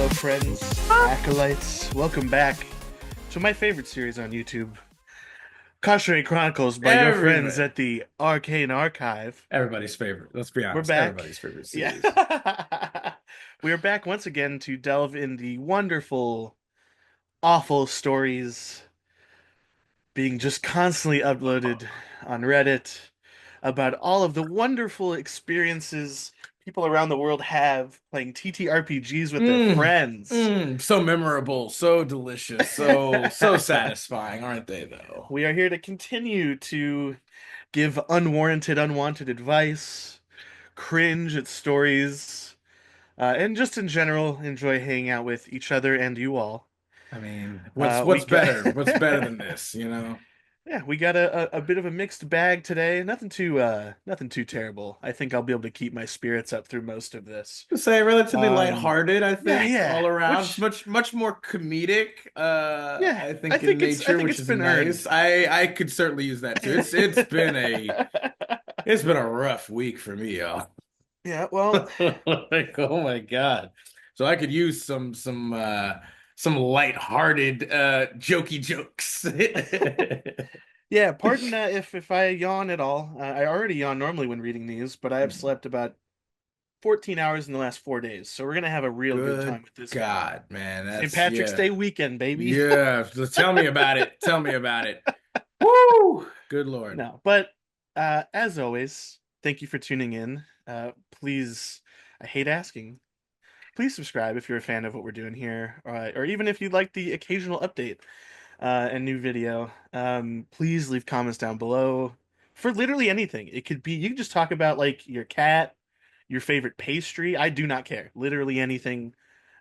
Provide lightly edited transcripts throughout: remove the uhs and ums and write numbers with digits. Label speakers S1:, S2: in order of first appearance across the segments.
S1: Hello, friends, acolytes. Welcome back to my favorite series on YouTube, Cautionary Chronicles by your friends
S2: Everybody.
S1: at the Arcane Archive.
S2: Everybody's favorite. Let's be
S1: We're
S2: honest.
S1: back.
S2: Everybody's favorite series.
S1: Yeah. We are back once again to delve in the wonderful, awful stories being just constantly uploaded on Reddit about all of the wonderful experiences people around the world have playing TTRPGs with their
S2: Mm,
S1: friends.
S2: so memorable, so delicious, so satisfying, aren't they though?
S1: We are here to continue to give unwarranted, unwanted advice, cringe at stories, and just in general enjoy hanging out with each other and you all.
S2: I mean, what's
S1: We
S2: what's
S1: got
S2: better? What's better than this, you know?
S1: yeah, we got a bit of a mixed bag today. Nothing too terrible. I think I'll be able to keep my spirits up through most of this.
S2: To say relatively
S1: Um,
S2: lighthearted, I
S1: yeah,
S2: think,
S1: yeah.
S2: all around. It's
S1: Which
S2: much more comedic,
S1: yeah,
S2: I think in
S1: I
S2: nature,
S1: think
S2: which
S1: it's
S2: is
S1: been earned.
S2: nice. I could certainly use that too. It's been a rough week for me, y'all.
S1: Yeah, well,
S2: Like, oh my God. So I could use some lighthearted jokey jokes.
S1: yeah, pardon if I yawn at all. I already yawn normally when reading these, but I have slept about 14 hours in the last 4 days, so we're gonna have a real good time
S2: Good
S1: with this one.
S2: God, man.
S1: St.
S2: That's
S1: Patrick's
S2: yeah.
S1: Day weekend, baby.
S2: Yeah. Tell me about it. Tell me about it. Woo! Good Lord.
S1: No, but as always, thank you for tuning in. Please, I hate asking. Please subscribe if you're a fan of what we're doing here, or even if you'd like the occasional update and new video. Please leave comments down below for literally anything. It could be you can just talk about like your cat, your favorite pastry. I do not care. Literally anything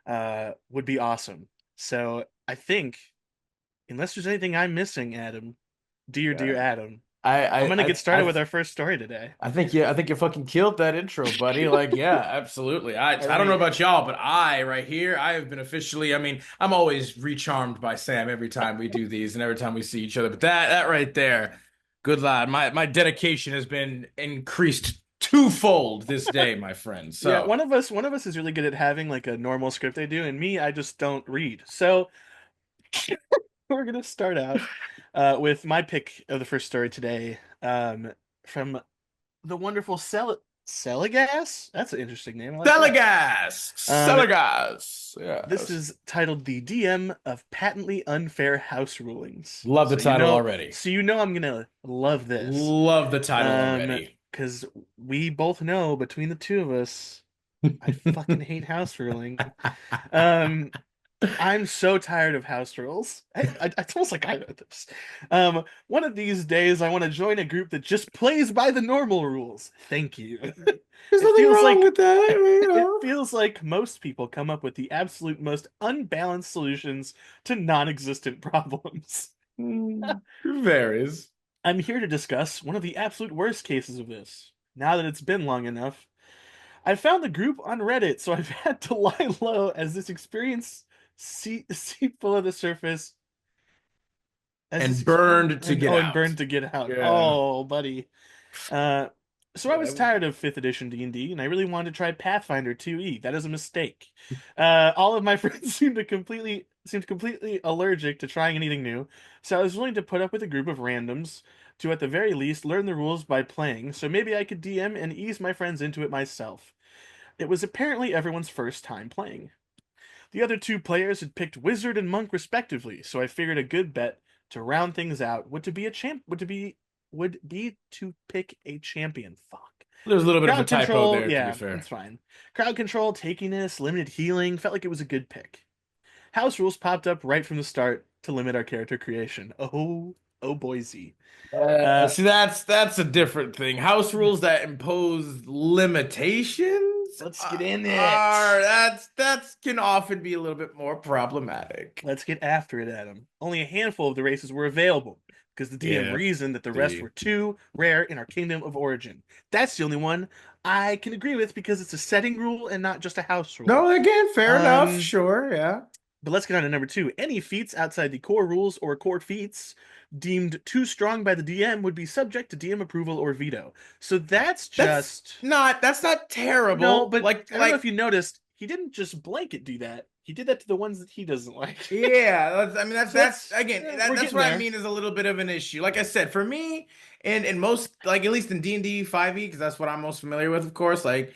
S1: would be awesome. So I think, unless there's anything I'm missing, Adam, dear
S2: Yeah.
S1: Adam,
S2: I
S1: I'm
S2: I
S1: gonna get
S2: I
S1: started
S2: I
S1: with our first story today.
S2: I think you fucking killed that intro, buddy. Like, yeah, absolutely.
S1: All
S2: I don't know
S1: right.
S2: about y'all, but I right here, I have been officially, I mean, I'm always recharmed by Sam every time we do these and every time we see each other. But that right there, good lad. My dedication has been increased twofold this day, my friend.
S1: Yeah,
S2: So
S1: one of us is really good at having like a normal script they do, and me, I just don't read. So we're gonna start out with my pick of the first story today, from the wonderful Celigas. That's an interesting name. I like that.
S2: Telegas,
S1: Um,
S2: Telegas.
S1: this
S2: Yes.
S1: is titled "The DM of Patently Unfair House Rulings."
S2: Love the title already.
S1: So you know I'm gonna love this,
S2: Love the title already.
S1: because we both know between the two of us, I fucking hate house ruling. Um, I'm so tired of house rules. It's almost like I know this. One of these days, I want to join a group that just plays by the normal rules. Thank you.
S2: There's
S1: It
S2: nothing
S1: feels
S2: wrong
S1: like
S2: with that, you
S1: it
S2: know.
S1: feels like most people come up with the absolute most unbalanced solutions to non-existent problems.
S2: Varies.
S1: I'm here to discuss one of the absolute worst cases of this. Now that it's been long enough, I found the group on Reddit, so I've had to lie low as this experience seep below the surface. As this
S2: And
S1: experience
S2: burned to get
S1: and
S2: out.
S1: burned to get out.
S2: Yeah.
S1: Oh, buddy. Uh, so I was tired of 5th edition D&D, and I really wanted to try Pathfinder 2e. That is a mistake. All of my friends seemed completely allergic to trying anything new, so I was willing to put up with a group of randoms to at the very least learn the rules by playing, so maybe I could DM and ease my friends into it myself. It was apparently everyone's first time playing. The other two players had picked wizard and monk respectively, so I figured a good bet to round things out would be to pick a champion. Fuck.
S2: There's a little bit of a
S1: Crowd
S2: typo
S1: control,
S2: there, to be
S1: yeah,
S2: fair.
S1: it's fine. Crowd control, takiness, limited healing felt like it was a good pick. House rules popped up right from the start to limit our character creation. Oh, Boise. Uh,
S2: See, that's a different thing. House rules that impose limitations
S1: let's get in
S2: are
S1: it.
S2: that's can often be a little bit more problematic.
S1: Let's get after it, Adam. Only a handful of the races were available because the DM
S2: Yeah,
S1: reasoned that the rest
S2: the
S1: were too rare in our kingdom of origin. That's the only one I can agree with because it's a setting rule and not just a house rule.
S2: no, again, fair enough.
S1: Um,
S2: Sure, yeah.
S1: but let's get on to number two. Any feats outside the core rules or core feats deemed too strong by the DM would be subject to DM approval or veto. So that's
S2: That's
S1: just
S2: not
S1: no,
S2: terrible.
S1: but I don't know if
S2: Like
S1: you noticed. he didn't just blanket do that. He did that to the ones that he doesn't like.
S2: Yeah, I mean
S1: So
S2: that's again
S1: we're
S2: that's
S1: getting
S2: what I
S1: there.
S2: mean is a little bit of an issue. Like I said, for me, and most like at least in D&D 5e, because that's what I'm most familiar with, of course. Like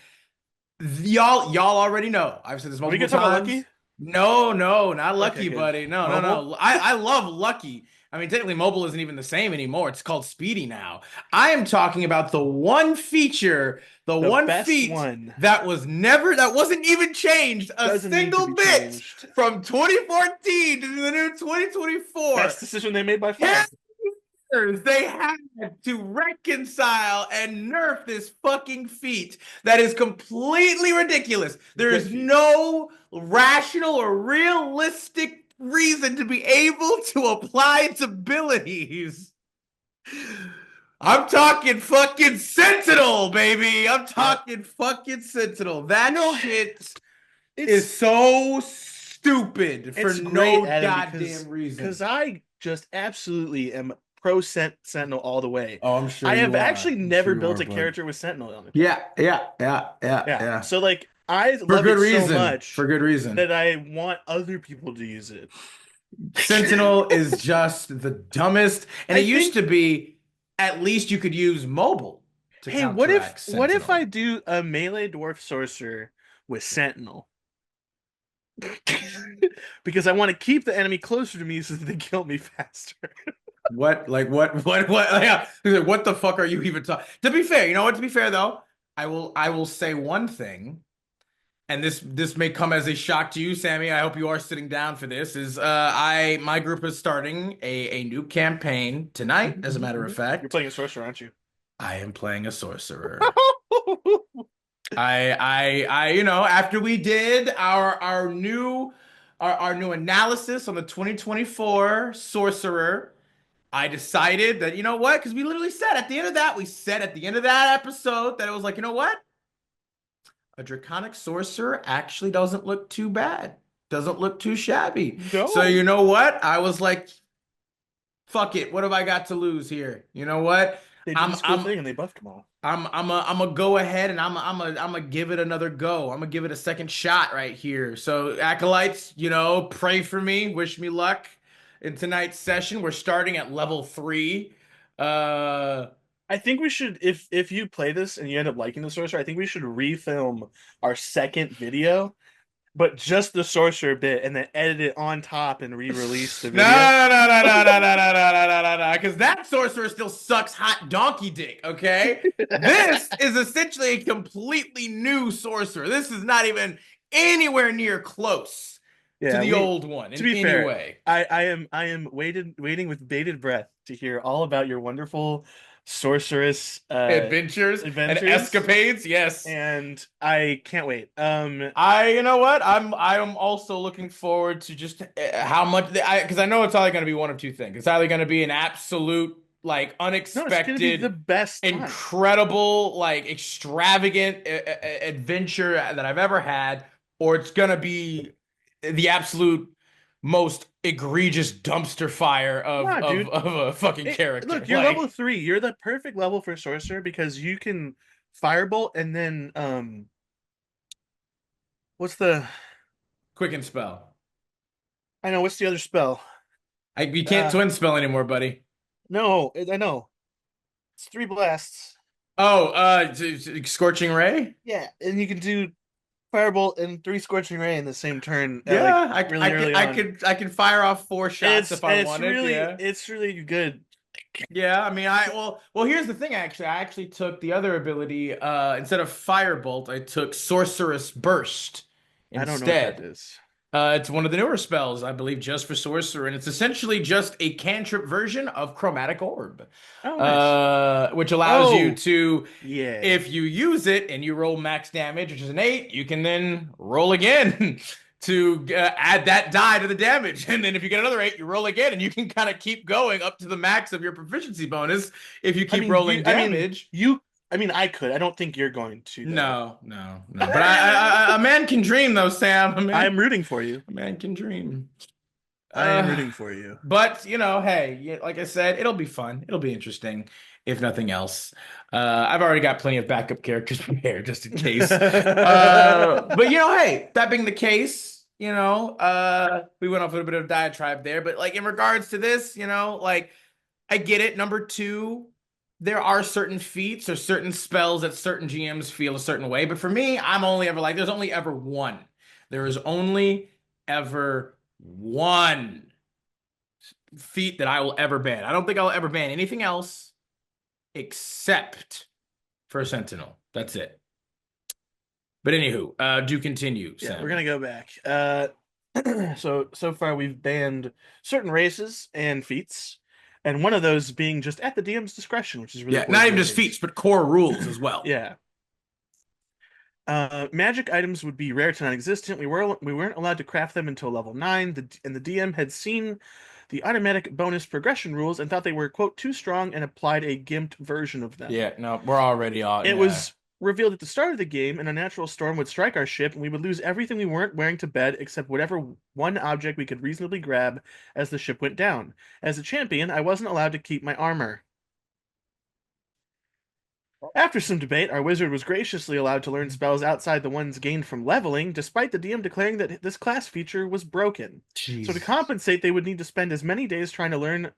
S2: y'all already know. I've said this
S1: Are we
S2: multiple
S1: gonna talk about Lucky?
S2: times. No, no, not
S1: Okay,
S2: Lucky,
S1: good.
S2: buddy. No, no,
S1: Mobile,
S2: no. I love Lucky. I mean, technically, mobile isn't even the same anymore. It's called Speedy now. I am talking about the one feature, the
S1: the
S2: one
S1: best
S2: feat
S1: one
S2: that wasn't even changed a
S1: doesn't need to
S2: single
S1: be
S2: bit
S1: changed.
S2: from 2014 to the new 2024.
S1: Best decision they made by far.
S2: They had to reconcile and nerf this fucking feat that is completely ridiculous. There
S1: Good
S2: is
S1: feat.
S2: no rational or realistic reason to be able to apply its abilities. I'm talking fucking Sentinel, baby. I'm
S1: Yep.
S2: talking fucking Sentinel. That
S1: No,
S2: shit is
S1: it's
S2: so stupid for
S1: it's great,
S2: no
S1: Adam,
S2: goddamn
S1: because
S2: reason.
S1: I just absolutely am pro Sentinel all the way.
S2: Oh, I'm sure
S1: I have
S2: you
S1: actually
S2: are. I'm
S1: never
S2: sure you are,
S1: built a
S2: bud.
S1: character with Sentinel on it.
S2: Yeah, yeah, yeah, yeah,
S1: Yeah.
S2: yeah.
S1: So like I
S2: For
S1: love
S2: good
S1: it so
S2: reason.
S1: much
S2: For good reason.
S1: that I want other people to use it.
S2: Sentinel is just the dumbest. And
S1: I
S2: it used
S1: think,
S2: to be at least you could use mobile to
S1: hey, what if
S2: counteract
S1: what if I
S2: Sentinel.
S1: do a melee dwarf sorcerer with Sentinel? Because I want to keep the enemy closer to me so that they kill me faster.
S2: What, like, what, yeah. What the fuck are you even talking? To be fair, you know what? To be fair, though, I will say one thing, and this may come as a shock to you, Sammy. I hope you are sitting down for this. Is my group is starting a new campaign tonight, as a matter of
S1: You're
S2: fact.
S1: playing a sorcerer, aren't you?
S2: I am playing a sorcerer. You know, after we did our new analysis on the 2024 sorcerer, I decided that, you know what? Because we literally said at the end of that, we said at the end of that episode that it was like, you know what? A draconic sorcerer actually doesn't look too bad. Doesn't look too shabby. So
S1: No.
S2: you know what? I was like, fuck it. What have I got to lose here? You know what?
S1: They did
S2: I'm
S1: this cool
S2: I'm
S1: thing and they buffed them all.
S2: I'm a go ahead and I'm a give it another go. I'm gonna give it a second shot right here. So acolytes, you know, pray for me, wish me luck in tonight's session. We're starting at level 3. Uh
S1: I think we should, if you play this and you end up liking the sorcerer, I think we should refilm our second video, but just the sorcerer bit, and then edit it on top and re-release the
S2: no,
S1: video.
S2: no, no, no, no, no, no, no, no, no, no, no, no, because that sorcerer still sucks hot donkey dick, okay? This is essentially a completely new sorcerer. This is not even anywhere near close to
S1: Yeah,
S2: the
S1: we.
S2: old one
S1: To
S2: in
S1: be
S2: any
S1: fair,
S2: way.
S1: I am waiting with bated breath to hear all about your wonderful sorceress
S2: Adventures and
S1: adventures,
S2: escapades, yes.
S1: and I can't wait.
S2: You know what? I'm also looking forward to just how much because I know it's either going to be one of two things. It's either going to be an absolute like
S1: No, it's gonna be the
S2: unexpected,
S1: best time.
S2: incredible, like extravagant adventure that I've ever had, or it's going to be the absolute most egregious dumpster fire
S1: Nah, dude.
S2: of a fucking character.
S1: Look, you're level
S2: Like
S1: 3. You're the perfect level for sorcerer because you can firebolt and then what's the
S2: quicken spell.
S1: I know what's the other spell?
S2: You can't
S1: Uh
S2: twin spell anymore, buddy.
S1: no, I know. It's 3 blasts.
S2: Oh, Scorching Ray?
S1: Yeah, and you can do firebolt and 3 scorching ray in the same turn like
S2: Yeah,
S1: really early on.
S2: I could fire off 4 shots if I
S1: It's
S2: wanted.
S1: really
S2: Yeah.
S1: it's really good.
S2: Yeah, I mean well here's the thing actually. I actually took the other ability instead of Firebolt, I took Sorcerous Burst
S1: I don't know what that
S2: instead.
S1: is.
S2: It's one of the newer spells, I believe, just for Sorcerer, and it's essentially just a cantrip version of Chromatic Orb,
S1: Oh, nice.
S2: which allows you
S1: Oh,
S2: to,
S1: yeah.
S2: if you use it and you roll max damage, which is an 8, you can then roll again to add that die to the damage. And then if you get another 8, you roll again, and you can kind of keep going up to the max of your proficiency bonus if you keep rolling damage.
S1: I could. I don't think you're going to though.
S2: No, no, no. But a man can dream, though, Sam.
S1: I'm rooting for you.
S2: A man can dream.
S1: I am
S2: Uh,
S1: rooting for you.
S2: but you know, hey, like I said, it'll be fun. It'll be interesting. if nothing else. I've already got plenty of backup characters prepared just in case. But hey, that being the case, we went off a bit of a diatribe there, but like in regards to this, like I get it. Number two, there are certain feats or certain spells that certain GMs feel a certain way. But for me, I'm only ever like, there's only ever one. There is only ever one feat that I will ever ban. I don't think I'll ever ban anything else except for Sentinel. That's it. But anywho, do continue,
S1: Yeah, we're
S2: Sam.
S1: gonna go back. So far we've banned certain races and feats, and one of those being just at the DM's discretion, which is really
S2: Yeah,
S1: cool
S2: not even
S1: doing
S2: just
S1: things.
S2: feats, but core rules as well.
S1: Yeah. Magic items would be rare to non-existent. We weren't allowed to craft them until level 9. The DM had seen the automatic bonus progression rules and thought they were, quote, too strong and applied a gimped version of them.
S2: Yeah, no, we're already on.
S1: It
S2: Yeah.
S1: was revealed at the start of the game an unnatural storm would strike our ship and we would lose everything we weren't wearing to bed except whatever one object we could reasonably grab as the ship went down. As a champion, I wasn't allowed to keep my armor. After some debate, our wizard was graciously allowed to learn spells outside the ones gained from leveling, despite the DM declaring that this class feature was broken. So to
S2: Jesus.
S1: compensate, they would need to spend as many days trying to learn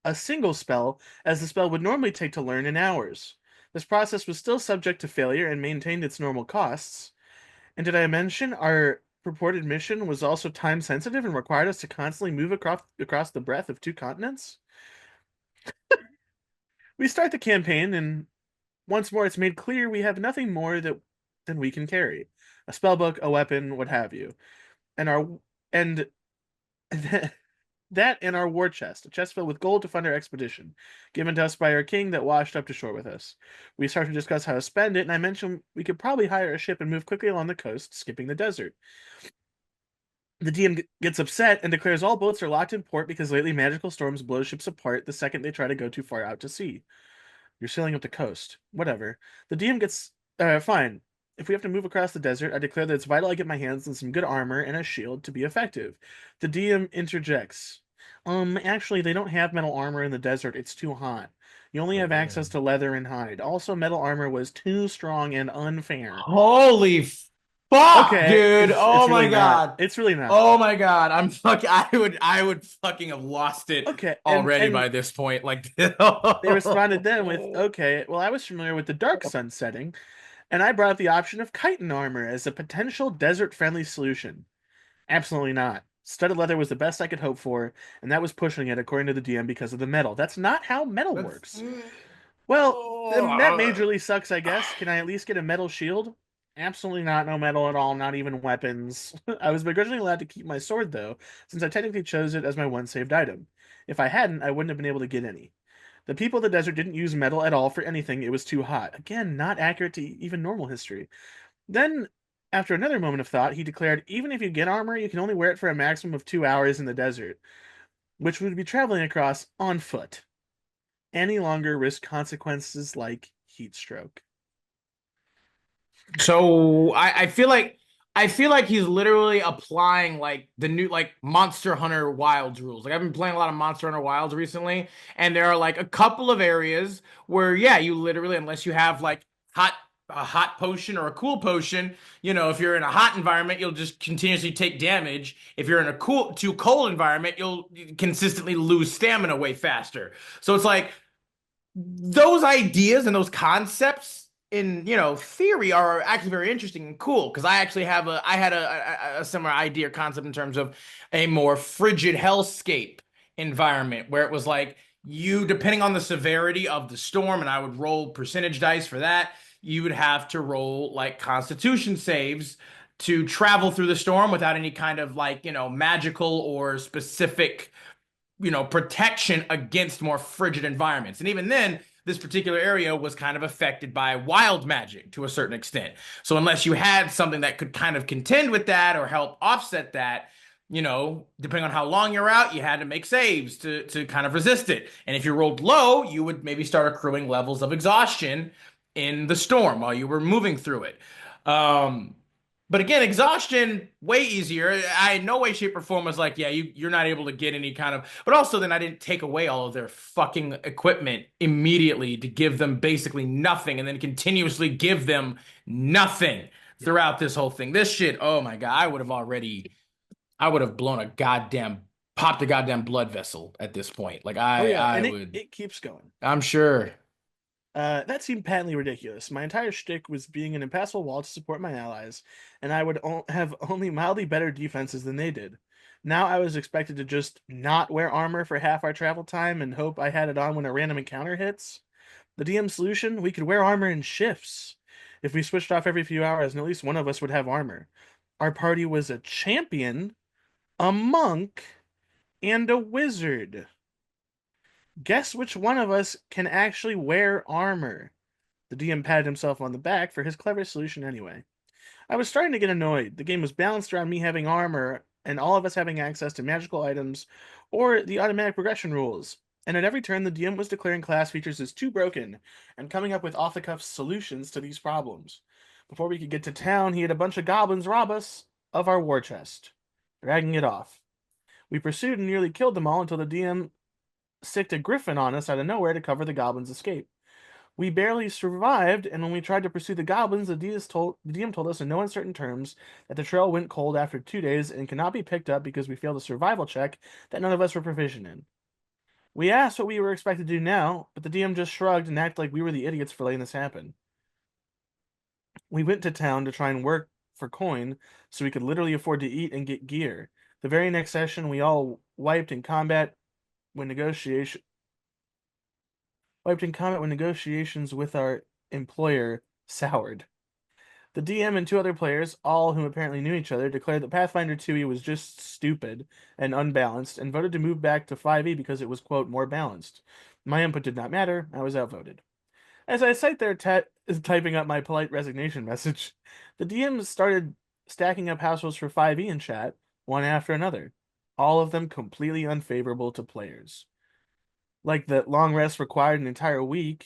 S1: a single spell as the spell would normally take to learn in hours. This process was still subject to failure and maintained its normal costs. And did I mention our purported mission was also time sensitive and required us to constantly move across the breadth of two continents? We start the campaign, and once more it's made clear we have nothing more than we can carry. A spellbook, a weapon, what have you. And our and that and our war chest, a chest filled with gold to fund our expedition, given to us by our king that washed up to shore with us. We start to discuss how to spend it, and I mentioned we could probably hire a ship and move quickly along the coast, skipping the desert. The DM gets upset and declares all boats are locked in port because lately magical storms blow ships apart the second they try to go too far out to sea. You're sailing up the coast. Whatever. The DM gets fine. If we have to move across the desert, I declare that it's vital I get my hands on some good armor and a shield to be effective. The DM interjects. Actually, they don't have metal armor in the desert. It's too hot. You only have access to leather and hide. Also, metal armor was too strong and unfair.
S2: Holy fuck,
S1: Okay,
S2: dude.
S1: it's
S2: Oh
S1: really
S2: my
S1: not.
S2: God.
S1: It's really not.
S2: Oh my God. I'm fucking I would fucking have lost it
S1: Okay, and
S2: already
S1: and
S2: by this point. Like
S1: they responded then with, "Okay, well, I was familiar with the dark sun setting, and I brought up the option of chitin armor as a potential desert-friendly solution." Absolutely not. Studded leather was the best I could hope for, and that was pushing it according to the DM because of the metal. That's not how metal
S2: that's
S1: works. Well, then that
S2: oh,
S1: majorly sucks, I guess. Can I at least get a metal shield? Absolutely not. No metal at all, not even weapons. I was begrudgingly allowed to keep my sword, though, since I technically chose it as my one saved item. If I hadn't, I wouldn't have been able to get any. The people of the desert didn't use metal at all for anything, it was too hot. Again, not accurate to even normal history. Then, after another moment of thought, he declared even if you get armor, you can only wear it for a maximum of 2 hours in the desert, which would be traveling across on foot. Any longer risk consequences like heat stroke.
S2: so I feel like he's literally applying like the new like Monster Hunter Wilds rules. Like I've been playing a lot of Monster Hunter Wilds recently, and there are like a couple of areas where yeah, you literally unless you have like hot a hot potion or a cool potion, if you're in a hot environment, you'll just continuously take damage. If you're in a too cold environment, you'll consistently lose stamina way faster. So it's like those ideas and those concepts in theory are actually very interesting and cool because I had a similar idea or concept in terms of a more frigid hellscape environment where it was like you depending on the severity of the storm, and I would roll percentage dice for that. You would have to roll like constitution saves to travel through the storm without any kind of like magical or specific protection against more frigid environments. And even then, this particular area was kind of affected by wild magic to a certain extent. So unless you had something that could kind of contend with that or help offset that, depending on how long you're out, you had to make saves to kind of resist it. And if you rolled low, you would maybe start accruing levels of exhaustion in the storm while you were moving through it. Um, But again, exhaustion way easier. I in no way, shape, or form was like, yeah, you're not able to get any kind of. But also, then I didn't take away all of their fucking equipment immediately to give them basically nothing, and then continuously give them nothing
S1: Yeah.
S2: throughout this whole thing. This shit, oh my God, I would have blown a goddamn, popped a goddamn blood vessel at this point. Like
S1: Oh yeah,
S2: I
S1: and it
S2: would,
S1: it keeps going.
S2: I'm sure.
S1: That seemed patently ridiculous. My entire shtick was being an impassable wall to support my allies, and I would have only mildly better defenses than they did. Now I was expected to just not wear armor for half our travel time and hope I had it on when a random encounter hits. The DM solution? We could wear armor in shifts. If we switched off every few hours, and at least one of us would have armor. Our party was a champion, a monk, and a wizard. Guess which one of us can actually wear armor? The DM patted himself on the back for his clever solution anyway. I was starting to get annoyed. The game was balanced around me having armor and all of us having access to magical items or the automatic progression rules. And at every turn, the DM was declaring class features as too broken and coming up with off the cuff solutions to these problems. Before we could get to town, he had a bunch of goblins rob us of our war chest, dragging it off. We pursued and nearly killed them all until the DM sicked a griffin on us out of nowhere to cover the goblins' escape. We barely survived, and when we tried to pursue the goblins, the DM told us in no uncertain terms that the trail went cold after 2 days and could not be picked up because we failed a survival check that none of us were proficient in. We asked what we were expected to do now, but the DM just shrugged and acted like we were the idiots for letting this happen. We went to town to try and work for coin so we could literally afford to eat and get gear. The very next session, we all when negotiation negotiations with our employer soured. The DM and two other players, all whom apparently knew each other, declared that Pathfinder 2e was just stupid and unbalanced and voted to move back to 5e because it was, quote, more balanced. My input did not matter. I was outvoted. As I sat there typing up my polite resignation message, the DM started stacking up house rules for 5e in chat, one after another, all of them completely unfavorable to players. Like that long rest required an entire week,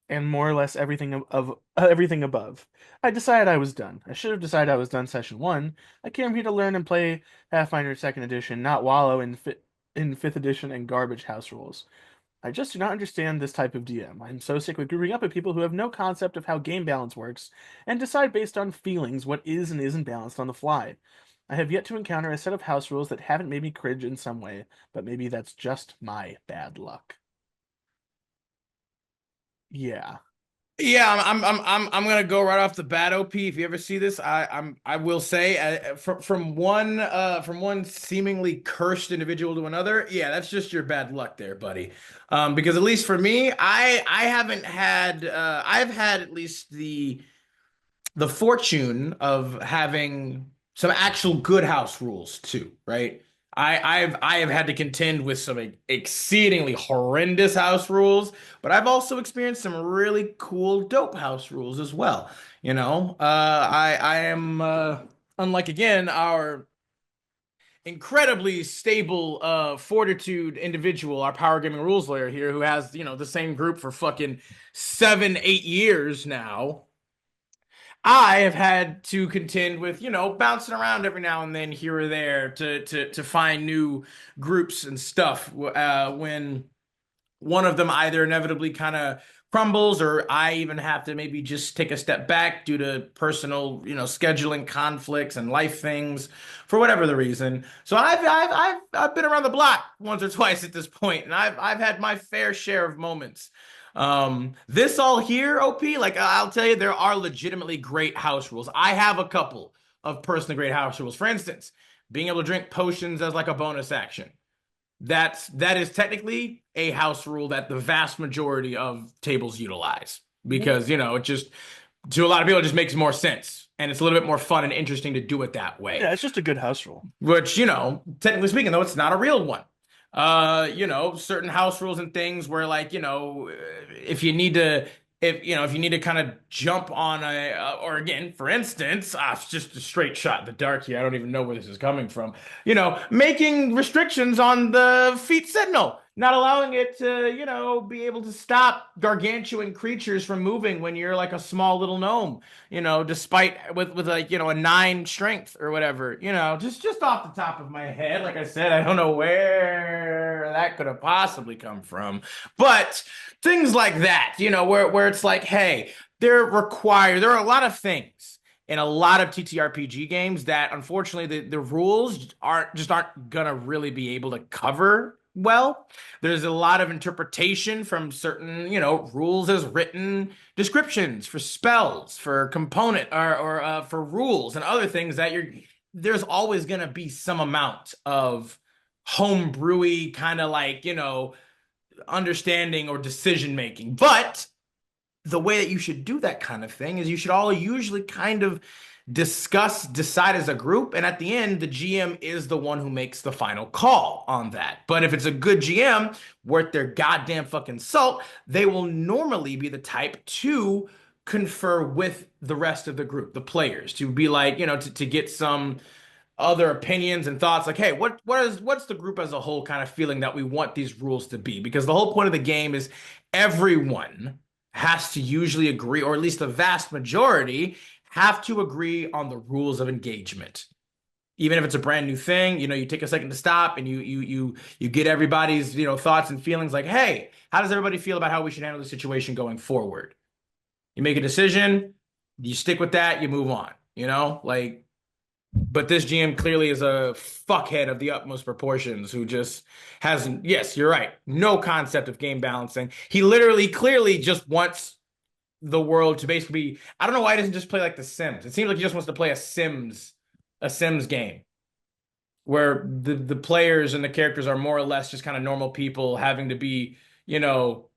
S1: and more or less everything above. I decided I was done. I should have decided I was done session one. I came here to learn and play Pathfinder Second Edition, not wallow in Fifth Edition and garbage house rules. I just do not understand this type of DM. I'm so sick with grouping up with people who have no concept of how game balance works and decide based on feelings what is and isn't balanced on the fly. I have yet to encounter a set of house rules that haven't made me cringe in some way, but maybe that's just my bad luck. Yeah.
S2: Yeah, I'm gonna go right off the bat, OP. If you ever see this, I will say, from one seemingly cursed individual to another, yeah, that's just your bad luck there, buddy. Because at least for me, I haven't had I've had at least the fortune of having some actual good house rules too, right? I have had to contend with some exceedingly horrendous house rules, but I've also experienced some really cool dope house rules as well. I am unlike again our incredibly stable fortitude individual, our power gaming rules lawyer here, who has the same group for fucking 7, 8 years now. I have had to contend with, bouncing around every now and then here or there to find new groups and stuff when one of them either inevitably kind of crumbles or I even have to maybe just take a step back due to personal, scheduling conflicts and life things for whatever the reason. So I've been around the block once or twice at this point, and I've had my fair share of moments. This all here, OP, like I'll tell you, there are legitimately great house rules. I have a couple of personally great house rules. For instance, being able to drink potions as like a bonus action. That is technically a house rule that the vast majority of tables utilize because, it just to a lot of people it just makes more sense and it's a little bit more fun and interesting to do it that way.
S1: Yeah, it's just a good house rule.
S2: Which, technically speaking, though, it's not a real one. Certain house rules and things where like, if you need to if you need to kind of jump on or again, for instance, it's just a straight shot in the dark here. I don't even know where this is coming from. Making restrictions on the feet sentinel. not allowing it to, be able to stop gargantuan creatures from moving when you're like a small little gnome, despite with like, a 9 strength or whatever, just off the top of my head. Like I said, I don't know where that could have possibly come from, but things like that, where it's like, hey, there are a lot of things in a lot of TTRPG games that unfortunately the rules aren't gonna really be able to cover well. There's a lot of interpretation from certain, rules as written descriptions for spells, for component or for rules and other things that there's always gonna be some amount of homebrewy kind of like, understanding or decision making. But the way that you should do that kind of thing is you should all usually kind of decide as a group, and at the end, the GM is the one who makes the final call on that. But if it's a good GM worth their goddamn fucking salt, they will normally be the type to confer with the rest of the group, the players, to be like, to get some other opinions and thoughts like, hey, what's the group as a whole kind of feeling that we want these rules to be? Because the whole point of the game is everyone has to usually agree, or at least the vast majority have to agree on the rules of engagement. Even if it's a brand new thing, you take a second to stop and you get everybody's, thoughts and feelings like, hey, how does everybody feel about how we should handle the situation going forward? You make a decision, you stick with that, you move on, like. But this GM clearly is a fuckhead of the utmost proportions who just hasn't, yes, you're right, no concept of game balancing. He literally, clearly just wants the world to basically be, I don't know why he doesn't just play like The Sims. It seems like he just wants to play a Sims game where the players and the characters are more or less just kind of normal people having to be,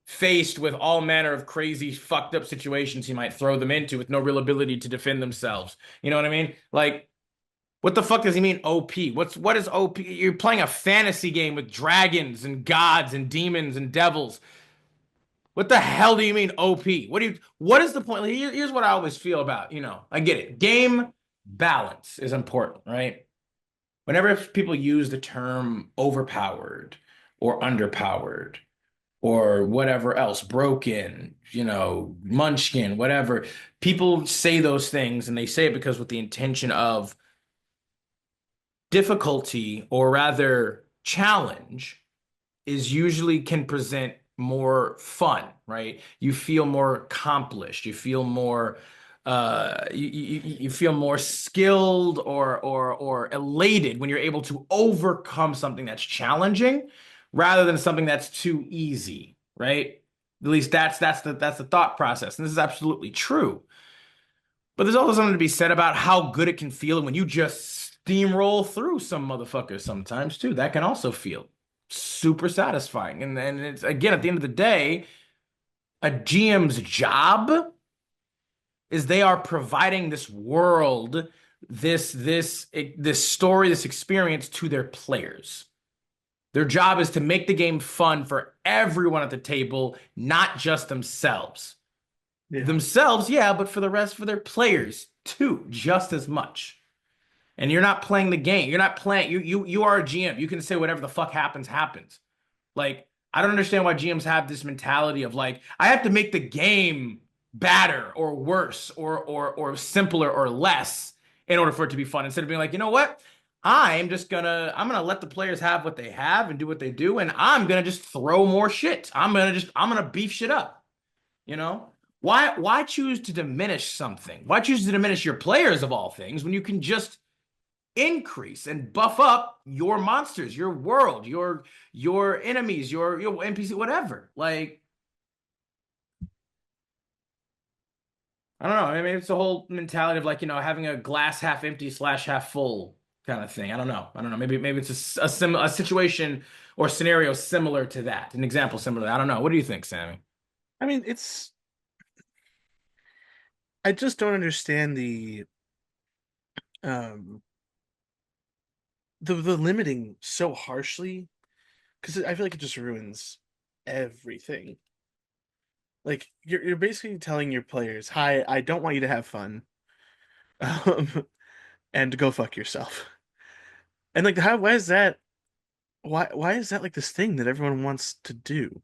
S2: faced with all manner of crazy, fucked up situations he might throw them into with no real ability to defend themselves. You know what I mean? Like, what the fuck does he mean OP? What is OP? You're playing a fantasy game with dragons and gods and demons and devils. What the hell do you mean OP? What is the point? Here's what I always feel about, I get it. Game balance is important, right? Whenever people use the term overpowered or underpowered or whatever else, broken, munchkin, whatever, people say those things and they say it because with the intention of difficulty, or rather challenge, is usually can present more fun, right? You feel more accomplished. You feel more you feel more skilled or elated when you're able to overcome something that's challenging rather than something that's too easy, right? At least that's the thought process. And this is absolutely true. But there's also something to be said about how good it can feel when you just steamroll through some motherfuckers sometimes too. That can also feel super satisfying. And it's again at the end of the day, a GM's job is they are providing this world, this story, this experience to their players. Their job is to make the game fun for everyone at the table, not just themselves.
S1: Yeah.
S2: Themselves, yeah, but for the rest, for their players too, just as much. And you're not playing the game. You're not playing. You are a GM. You can say whatever the fuck happens, happens. Like, I don't understand why GMs have this mentality of like, I have to make the game badder or worse or simpler or less in order for it to be fun. Instead of being like, you know what? I'm gonna let the players have what they have and do what they do, and I'm gonna just throw more shit. I'm gonna beef shit up. You know? Why choose to diminish something? Why choose to diminish your players of all things when you can just increase and buff up your monsters, your world, your enemies, your NPC, whatever. Like, I don't know. I mean, it's the whole mentality of like, having a glass half empty slash half full kind of thing. I don't know. Maybe it's a situation or scenario similar to that. An example similar to that. I don't know. What do you think, Sammy?
S1: I mean, I just don't understand um the limiting so harshly because I feel like it just ruins everything. Like you're basically telling your players, "Hi, I don't want you to have fun, um, and go fuck yourself." And like, why is that? why is that like this thing that everyone wants to do?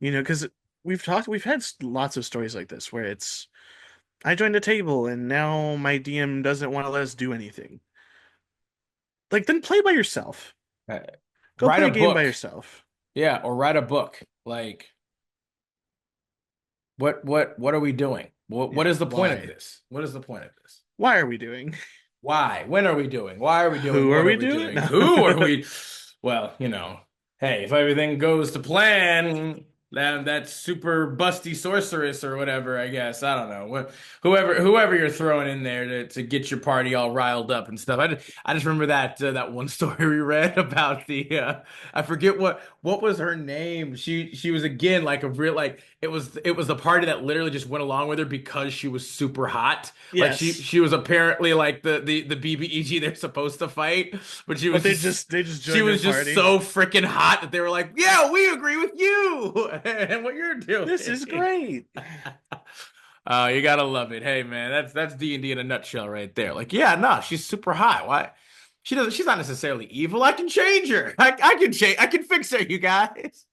S1: Because we've had lots of stories like this where it's I joined a table and now my DM doesn't want to let us do anything. Like, then play by yourself.
S2: Uh,
S1: Go
S2: Write
S1: play
S2: a
S1: a game by
S2: book.
S1: yourself.
S2: Yeah, or write a book. Like, what are we doing? What
S1: Yeah,
S2: is the point of
S1: why?
S2: this? What is the point of this?
S1: Why are we doing?
S2: Why? When are we doing? Why are we doing?
S1: Who are
S2: What are
S1: we
S2: we
S1: doing?
S2: doing?
S1: No.
S2: Who are we? Well, hey, if everything goes to plan, then that's super busty sorceress or whatever, I guess. I don't know. Whoever you're throwing in there to get your party all riled up and stuff. I just remember that one story we read about the I forget what was her name. She was again like a real like it was the party that literally just went along with her because she was super hot. Like she
S1: Yes.
S2: she was apparently like the BBEG they're supposed to fight, but she
S1: But
S2: was just
S1: they just
S2: she
S1: joined their
S2: was just
S1: party.
S2: so freaking hot that they were like, "Yeah, we agree with you and what you're
S1: This is
S2: doing."
S1: great.
S2: You gotta love it. Hey man, that's D&D in a nutshell right there. Like, yeah, no, she's super hot. Why? She doesn't. She's not necessarily evil. I can change her. I can change. I can fix her. You guys.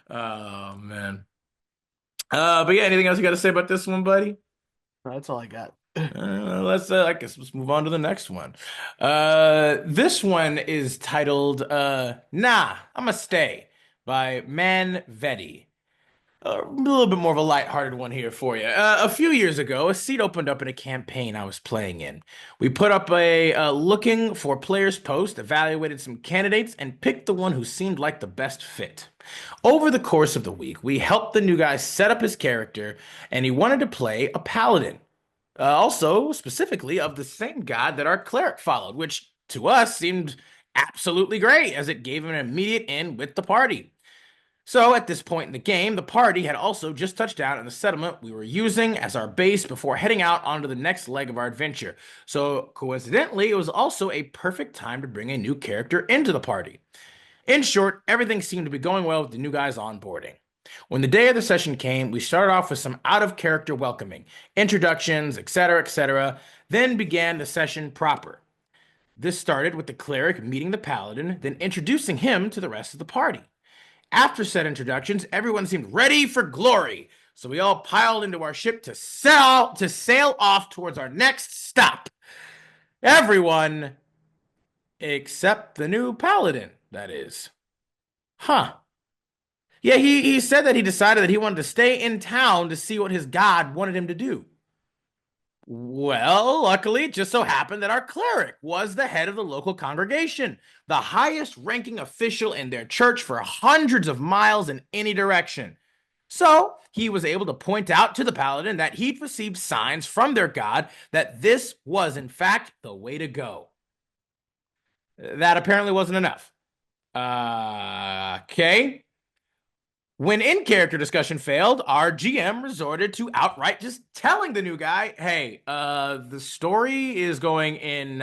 S2: Oh man. But yeah, anything else you got to say about this one, buddy?
S1: That's all I got.
S2: I guess let's move on to the next one. This one is titled "Nah, I'ma Stay" by Man Vetti. A little bit more of a lighthearted one here for you. A few years ago, a seat opened up in a campaign I was playing in. We put up a looking for players post, evaluated some candidates, and picked the one who seemed like the best fit. Over the course of the week, we helped the new guy set up his character, and he wanted to play a paladin. Also, specifically of the same god that our cleric followed, which to us seemed absolutely great as it gave him an immediate in with the party. So at this point in the game, the party had also just touched down in the settlement we were using as our base before heading out onto the next leg of our adventure. So coincidentally, it was also a perfect time to bring a new character into the party. In short, everything seemed to be going well with the new guys onboarding. When the day of the session came, we started off with some out of character welcoming, introductions, etc., etc., then began the session proper. This started with the cleric meeting the paladin, then introducing him to the rest of the party. After said introductions, everyone seemed ready for glory, so we all piled into our ship to sail off towards our next stop. Everyone except the new paladin, that is. Huh. Yeah, he said that he decided that he wanted to stay in town to see what his god wanted him to do. Well, luckily, it just so happened that our cleric was the head of the local congregation, the highest ranking official in their church for hundreds of miles in any direction. So he was able to point out to the paladin that he'd received signs from their god that this was, in fact, the way to go. That apparently wasn't enough. Okay. When in-character discussion failed, our GM resorted to outright just telling the new guy, hey, the story is going in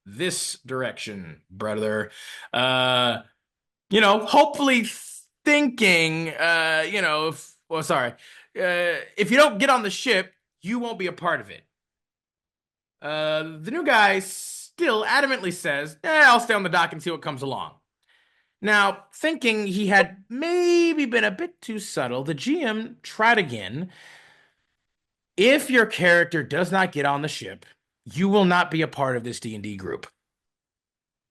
S2: this direction, brother. Uh, hopefully thinking, if you don't get on the ship, you won't be a part of it. The new guy still adamantly says, I'll stay on the dock and see what comes along. Now, thinking he had maybe been a bit too subtle, the GM tried again. If your character does not get on the ship, you will not be a part of this D&D group.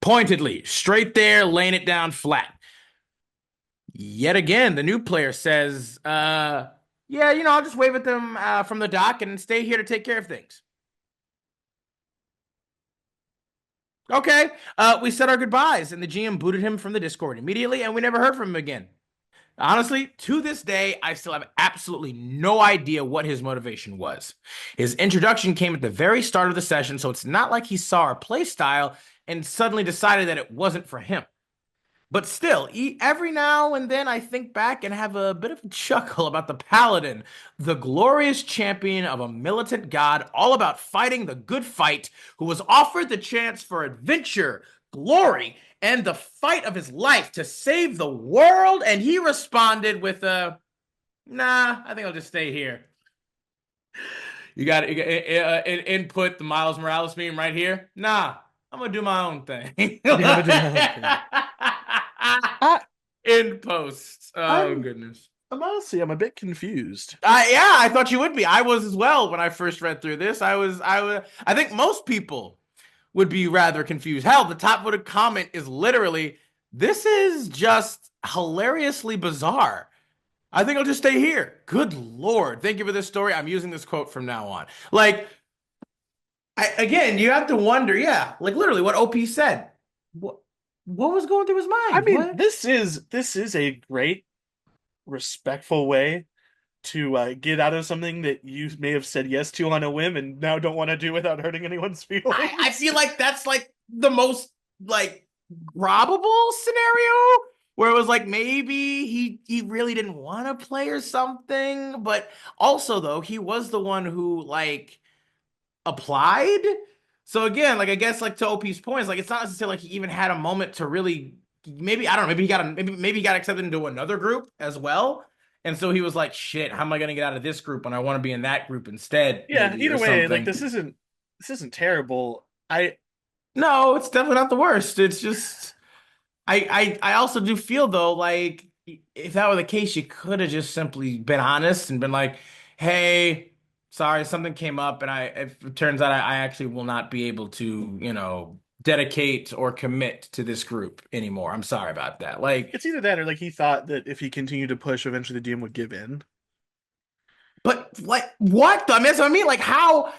S2: Pointedly, straight there, laying it down flat. Yet again, the new player says, yeah, I'll just wave at them from the dock and stay here to take care of things. Okay, we said our goodbyes, and the GM booted him from the Discord immediately, and we never heard from him again. Honestly, to this day, I still have absolutely no idea what his motivation was. His introduction came at the very start of the session, so it's not like he saw our playstyle and suddenly decided that it wasn't for him. But still, every now and then I think back and have a bit of a chuckle about the Paladin, the glorious champion of a militant god, all about fighting the good fight, who was offered the chance for adventure, glory, and the fight of his life to save the world, and he responded with nah, I think I'll just stay here. You got input the Miles Morales meme right here. Nah, I'm gonna do my own thing.
S1: Yeah, I'm gonna do my own thing. I,
S2: in post. Oh
S1: I'm,
S2: goodness.
S1: I'm a bit confused.
S2: Yeah, I thought you would be. I was as well when I first read through this. I think most people would be rather confused. Hell, the top voted comment is literally, "This is just hilariously bizarre. I think I'll just stay here." Good Lord. Thank you for this story. I'm using this quote from now on. Like, again, you have to wonder, yeah, like literally what OP said. What what was going through his
S1: I
S2: mind?
S1: mean,
S2: What?
S1: this is a great, respectful way to get out of something that you may have said yes to on a whim and now don't want to do without hurting anyone's
S2: I
S1: feelings.
S2: feel like that's like the most like probable scenario where it was like maybe he really didn't want to play or something, but also though he was the one who like applied. So again, like I guess like to OP's points, like it's not necessarily like he even had a moment to really maybe I don't know, maybe he got accepted into another group as well. And so he was like, shit, how am I gonna get out of this group when I want to be in that group instead,
S1: Yeah,
S2: maybe, or
S1: either way, like
S2: something.
S1: this isn't terrible.
S2: No, it's definitely not the worst. It's just I also do feel though like if that were the case, you could have just simply been honest and been like, "Hey, sorry, something came up, and if it turns out I actually will not be able to, dedicate or commit to this group anymore. I'm sorry about that." Like,
S1: It's either that or like he thought that if he continued to push, eventually the DM would give in.
S2: but what? I mean, that's what I mean. Like, how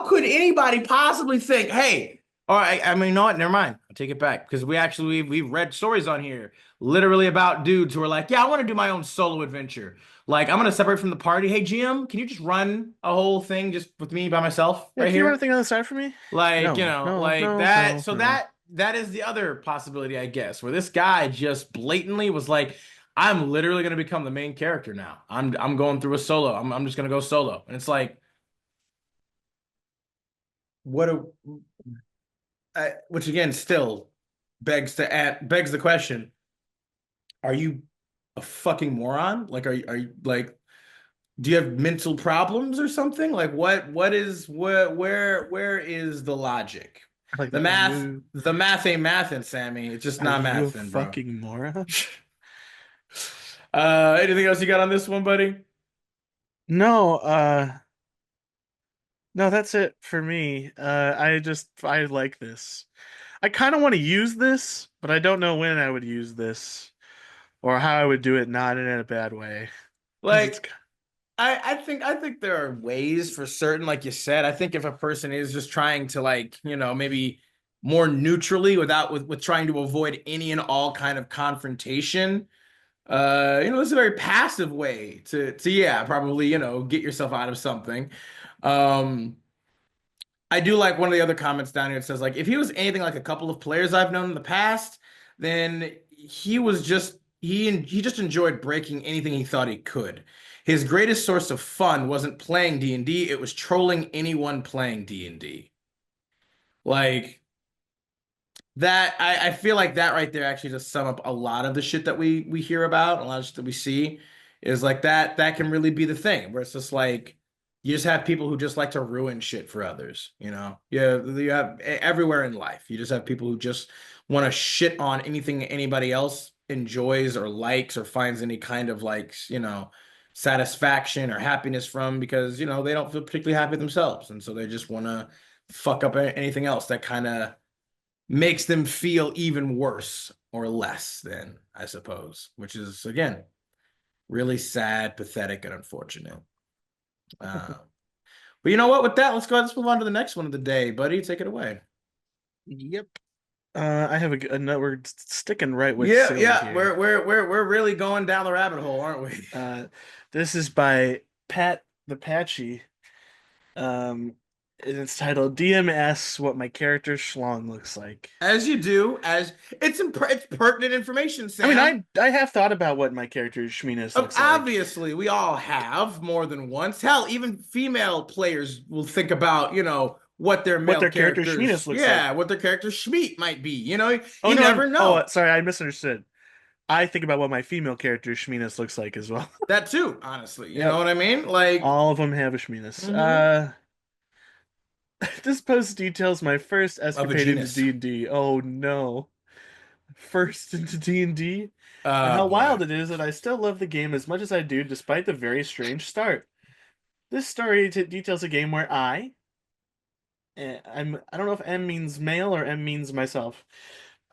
S2: could anybody possibly think, hey, all right, I mean, you know what? Never mind. I'll take it back because we've read stories on here literally about dudes who are like, yeah, I want to do my own solo adventure. Like, I'm gonna separate from the party. Hey, GM, can you just run a whole thing just with me by myself
S1: Yeah,
S2: right
S1: can you run a
S2: here?
S1: thing on the side for me?
S2: Like,
S1: No, no,
S2: like
S1: no,
S2: that.
S1: no,
S2: So
S1: no.
S2: that is the other possibility, I guess, where this guy just blatantly was like, I'm literally gonna become the main character now. I'm going through a solo. I'm just gonna go solo. And it's like, what a which again still begs the question, are you a fucking moron? Like are you like do you have mental problems or something? Like what is where is the logic?
S1: I like
S2: The
S1: that.
S2: math, the math ain't mathin', Sammy. It's just
S1: Are
S2: not
S1: you a
S2: mathin', bro.
S1: fucking moron?
S2: Anything else you got on this one, buddy?
S1: No, no, that's it for me. I like this. I kind of want to use this, but I don't know when I would use this or how I would do it not in a bad way. Because it's
S2: Like I think there are ways for certain, like you said. I think if a person is just trying to like, maybe more neutrally without with trying to avoid any and all kind of confrontation, it's a very passive way to yeah, probably, get yourself out of something. Um, I do like one of the other comments down here. It says like if he was anything like a couple of players I've known in the past, then he just enjoyed breaking anything he thought he could. His greatest source of fun wasn't playing D&D, it was trolling anyone playing D&D. Like that I feel like that right there actually just sum up a lot of the shit that we hear about, a lot of shit that we see is like that can really be the thing where it's just like you just have people who just like to ruin shit for others, you know? Yeah, you have everywhere in life. You just have people who just want to shit on anything anybody else enjoys or likes or finds any kind of like, satisfaction or happiness from because, they don't feel particularly happy themselves. And so they just want to fuck up anything else that kind of makes them feel even worse or less than, I suppose, which is again really sad, pathetic, and unfortunate. Uh, but you know what? With that, let's go ahead. Let's move on to the next one of the day, buddy. Take it away.
S1: yep. I have a note. We're sticking right with
S2: Yeah,
S1: silly
S2: yeah,
S1: here.
S2: we're really going down the rabbit hole, aren't we?
S1: Uh, this is by Pat the Patchy. Um, and it's titled DMS: What My Character Schlong Looks Like.
S2: As you do, as it's pertinent information,
S1: I mean,
S2: Sam.
S1: I have thought about what my character Shminis looks like.
S2: Obviously, we all have more than once. Hell, even female players will think about, what their
S1: What
S2: male
S1: their character Shminis
S2: characters,
S1: looks like.
S2: yeah, what their character Schmeat might be.
S1: Oh
S2: You
S1: no,
S2: never
S1: oh
S2: know.
S1: sorry, I misunderstood. I think about what my female character Shminis looks like as well.
S2: That too, honestly. You know
S1: Yep,
S2: what I mean? Like,
S1: all of them have a Shminis.
S2: hmm
S1: This post details my first
S2: of a
S1: escapade into
S2: genus.
S1: D&D. Oh no. first into D&D, and
S2: Oh
S1: how
S2: boy.
S1: wild it is that I still love the game as much as I do despite the very strange start. This story details a game where I don't know if M means male or M means myself.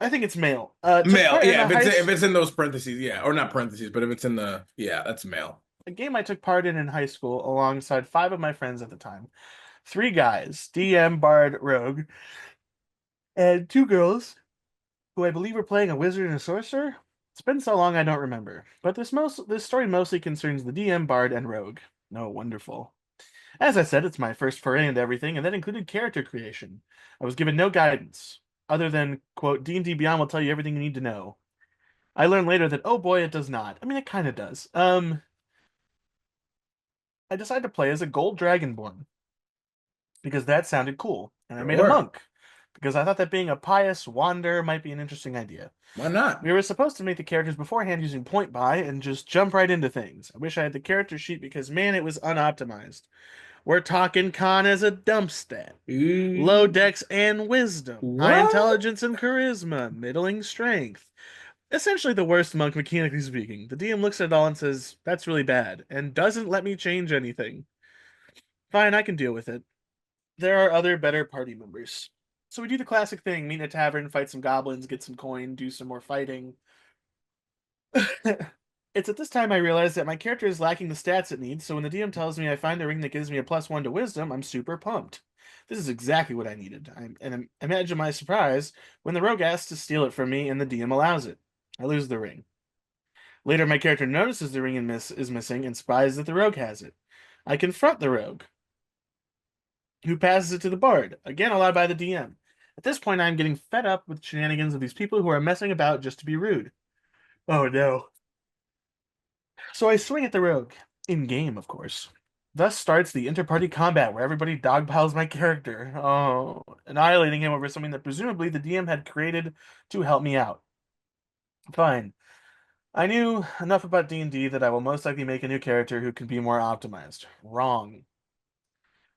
S1: I think it's male. Took
S2: Male,
S1: part in
S2: yeah,
S1: a
S2: if it's in those parentheses, yeah, or not parentheses, but if it's in the yeah, that's male.
S1: a game I took part in high school alongside five of my friends at the time. Three guys, DM, Bard, Rogue, and two girls who I believe were playing a wizard and a sorcerer. It's been so long I don't remember. But this story mostly concerns the DM, Bard, and Rogue. Oh, wonderful. As I said, it's my first foray into everything, and that included character creation. I was given no guidance, other than, quote, D&D Beyond will tell you everything you need to know. I learned later that, oh boy, it does not. I mean, it kind of does. I decided to play as a gold dragonborn because that sounded cool, and I made a
S2: Sure.
S1: monk because I thought that being a pious wanderer might be an interesting idea.
S2: Why not?
S1: We were supposed to make the characters beforehand using point buy and just jump right into things. I wish I had the character sheet because man, it was unoptimized. We're talking con as a dump stat, low
S2: Ooh,
S1: dex and wisdom, high
S2: what?
S1: intelligence and charisma, middling strength. Essentially the worst monk mechanically speaking. The DM looks at it all and says, that's really bad, and doesn't let me change anything. Fine, I can deal with it. There are other better party members. So we do the classic thing, meet in a tavern, fight some goblins, get some coin, do some more fighting. It's at this time I realize that my character is lacking the stats it needs, so when the DM tells me I find a ring that gives me a +1 to wisdom, I'm super pumped. This is exactly what I needed. Imagine my surprise when the rogue asks to steal it from me and the DM allows it. I lose the ring. Later, my character notices the ring is missing and spies that the rogue has it. I confront the rogue, who passes it to the bard, again allowed by the DM. At this point, I'm getting fed up with shenanigans of these people who are messing about just to be rude. Oh no. So I swing at the rogue, in game, of course. Thus starts the inter-party combat where everybody dogpiles my character. Oh, annihilating him over something that presumably the DM had created to help me out. Fine. I knew enough about D&D that I will most likely make a new character who can be more optimized. Wrong.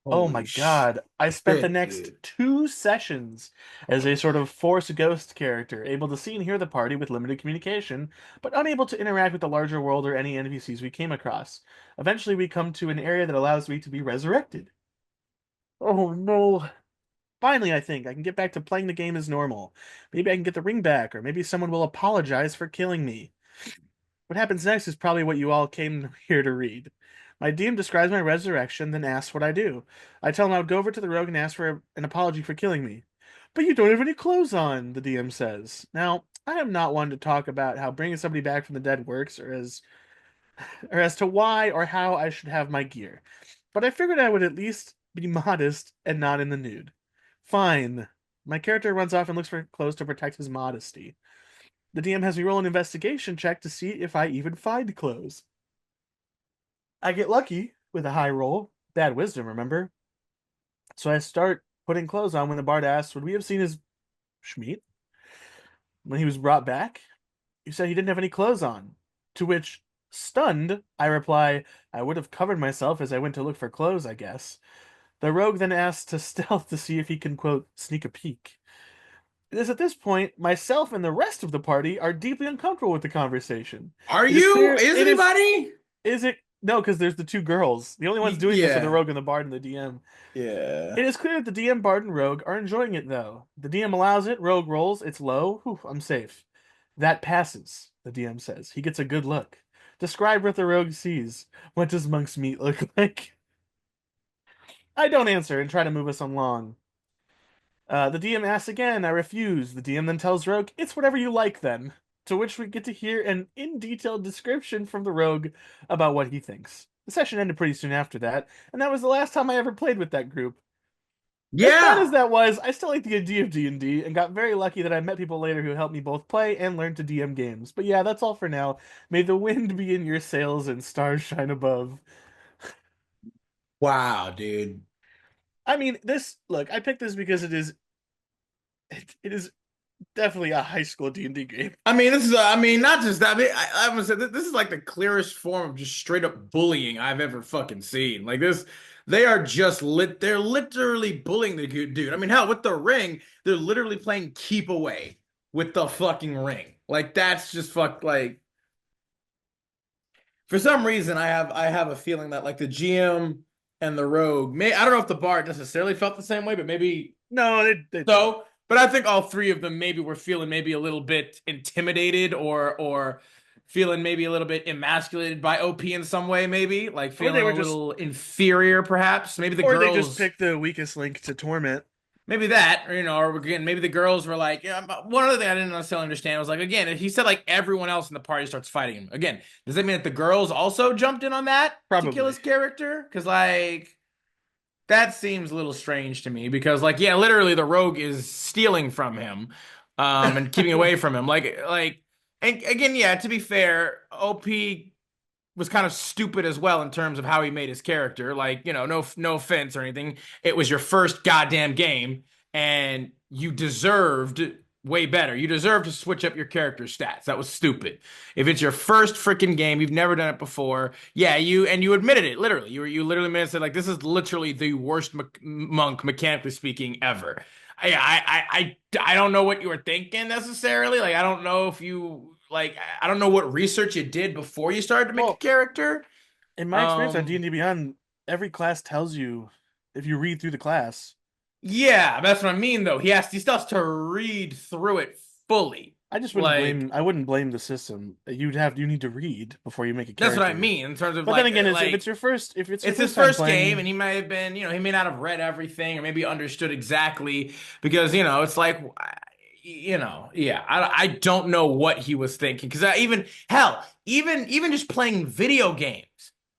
S1: Oh my
S2: Holy
S1: God. I spent the
S2: shit,
S1: next
S2: dude.
S1: 2 sessions as a sort of Force Ghost character, able to see and hear the party with limited communication, but unable to interact with the larger world or any NPCs we came across. Eventually, we come to an area that allows me to be resurrected. Oh no. Finally, I think I can get back to playing the game as normal. Maybe I can get the ring back, or maybe someone will apologize for killing me. What happens next is probably what you all came here to read. My DM describes my resurrection, then asks what I do. I tell him I would go over to the rogue and ask for an apology for killing me. But you don't have any clothes on, the DM says. Now, I am not one to talk about how bringing somebody back from the dead works, or as to why or how I should have my gear. But I figured I would at least be modest and not in the nude. Fine. My character runs off and looks for clothes to protect his modesty. The DM has me roll an investigation check to see if I even find clothes. I get lucky with a high roll. Bad wisdom, remember? So I start putting clothes on when the bard asks, would we have seen his schmeat when he was brought back? He said he didn't have any clothes on. To which, stunned, I reply, I would have covered myself as I went to look for clothes, I guess. The rogue then asks to stealth to see if he can, quote, sneak a peek. It is at this point, myself and the rest of the party are deeply uncomfortable with the conversation.
S2: Are
S1: It is
S2: you?
S1: clear,
S2: Is
S1: it
S2: anybody?
S1: is it, no, because there's the two girls. The only ones doing this are the
S2: Yeah.
S1: rogue and the bard and the DM.
S2: Yeah.
S1: It is clear that the DM, Bard, and Rogue are enjoying it, though. The DM allows it, Rogue rolls, it's low. Whew, I'm safe. That passes, the DM says. He gets a good look. Describe what the Rogue sees. What does Monk's meat look like? I don't answer and try to move us along. The DM asks again. I refuse. The DM then tells Rogue, it's whatever you like then. To which we get to hear an in detailed description from the Rogue about what he thinks. The session ended pretty soon after that, and that was the last time I ever played with that group. As bad
S2: Yeah.
S1: as that was, I still like the idea of D&D and got very lucky that I met people later who helped me both play and learn to DM games. But yeah, that's all for now. May the wind be in your sails and stars shine above.
S2: Wow, dude.
S1: I mean, look, I picked this because it is definitely a high school D&D game.
S2: I mean, this is, I mean, not just that. I mean, I would say this is like the clearest form of just straight up bullying I've ever fucking seen. Like this, they are just they're literally bullying the dude. I mean, hell, with the ring, they're literally playing keep away. with the fucking ring. Like that's just like for some reason I have a feeling that like the GM and the rogue may I don't know if the bard necessarily felt the same way, but maybe
S1: No, they did.
S2: so. But I think all three of them maybe were feeling maybe a little bit intimidated or feeling maybe a little bit emasculated by OP in some way, maybe like
S1: Or they
S2: feeling
S1: were
S2: a
S1: just,
S2: little inferior, perhaps. Maybe the
S1: or they just
S2: girls.
S1: picked the weakest link to torment.
S2: Maybe that, or, or again, maybe the girls were like, yeah. One other thing I didn't necessarily understand was like, again, if he said like everyone else in the party starts fighting him. Again, does that mean that the girls also jumped in on that to kill
S1: Probably.
S2: his character? Because like that seems a little strange to me. Because like, yeah, literally the rogue is stealing from him, and keeping away from him. And again, yeah. To be fair, OP was kind of stupid as well in terms of how he made his character. Like, no offense or anything. It was your first goddamn game, and you deserved way better. You deserve to switch up your character stats. That was stupid. If it's your first freaking game, you've never done it before. Yeah, you admitted it literally. You literally admitted said like this is literally the worst monk mechanically speaking ever. I don't know what you were thinking necessarily. Like I don't know if you like I don't know what research you did before you started to make a
S1: Well,
S2: character.
S1: in my experience on
S2: Um
S1: D&D Beyond, every class tells you if you read through the class.
S2: yeah, that's what I mean though. He still has to read through it fully. Like
S1: I wouldn't blame the system. You need to read before you make a
S2: that's what I
S1: character.
S2: mean in terms of
S1: But then
S2: like
S1: again, is
S2: like
S1: if it's your
S2: it's his
S1: first time
S2: first game and
S1: playing,
S2: he might have been, he may not have read everything or maybe understood exactly because, it's like, yeah, I don't know what he was thinking because even hell, even just playing video games,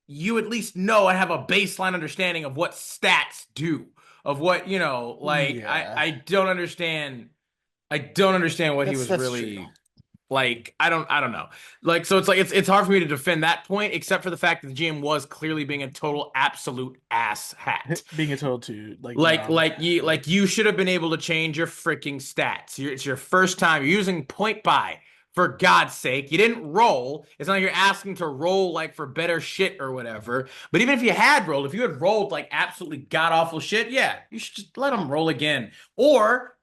S2: you at least know and have a baseline understanding of what stats do, of what, like
S1: yeah,
S2: I don't understand what he was
S1: that's true.
S2: really like I don't know. Like so it's hard for me to defend that point except for the fact that the GM was clearly being a total absolute ass hat.
S1: Being a total two, like
S2: Like
S1: non,
S2: like you like you should have been able to change your freaking stats. It's your first time. You're using point buy. For God's sake, you didn't roll. It's not like you're asking to roll like for better shit or whatever. But even if you had rolled, if you had rolled like absolutely god awful shit, yeah, you should just let them roll again. Or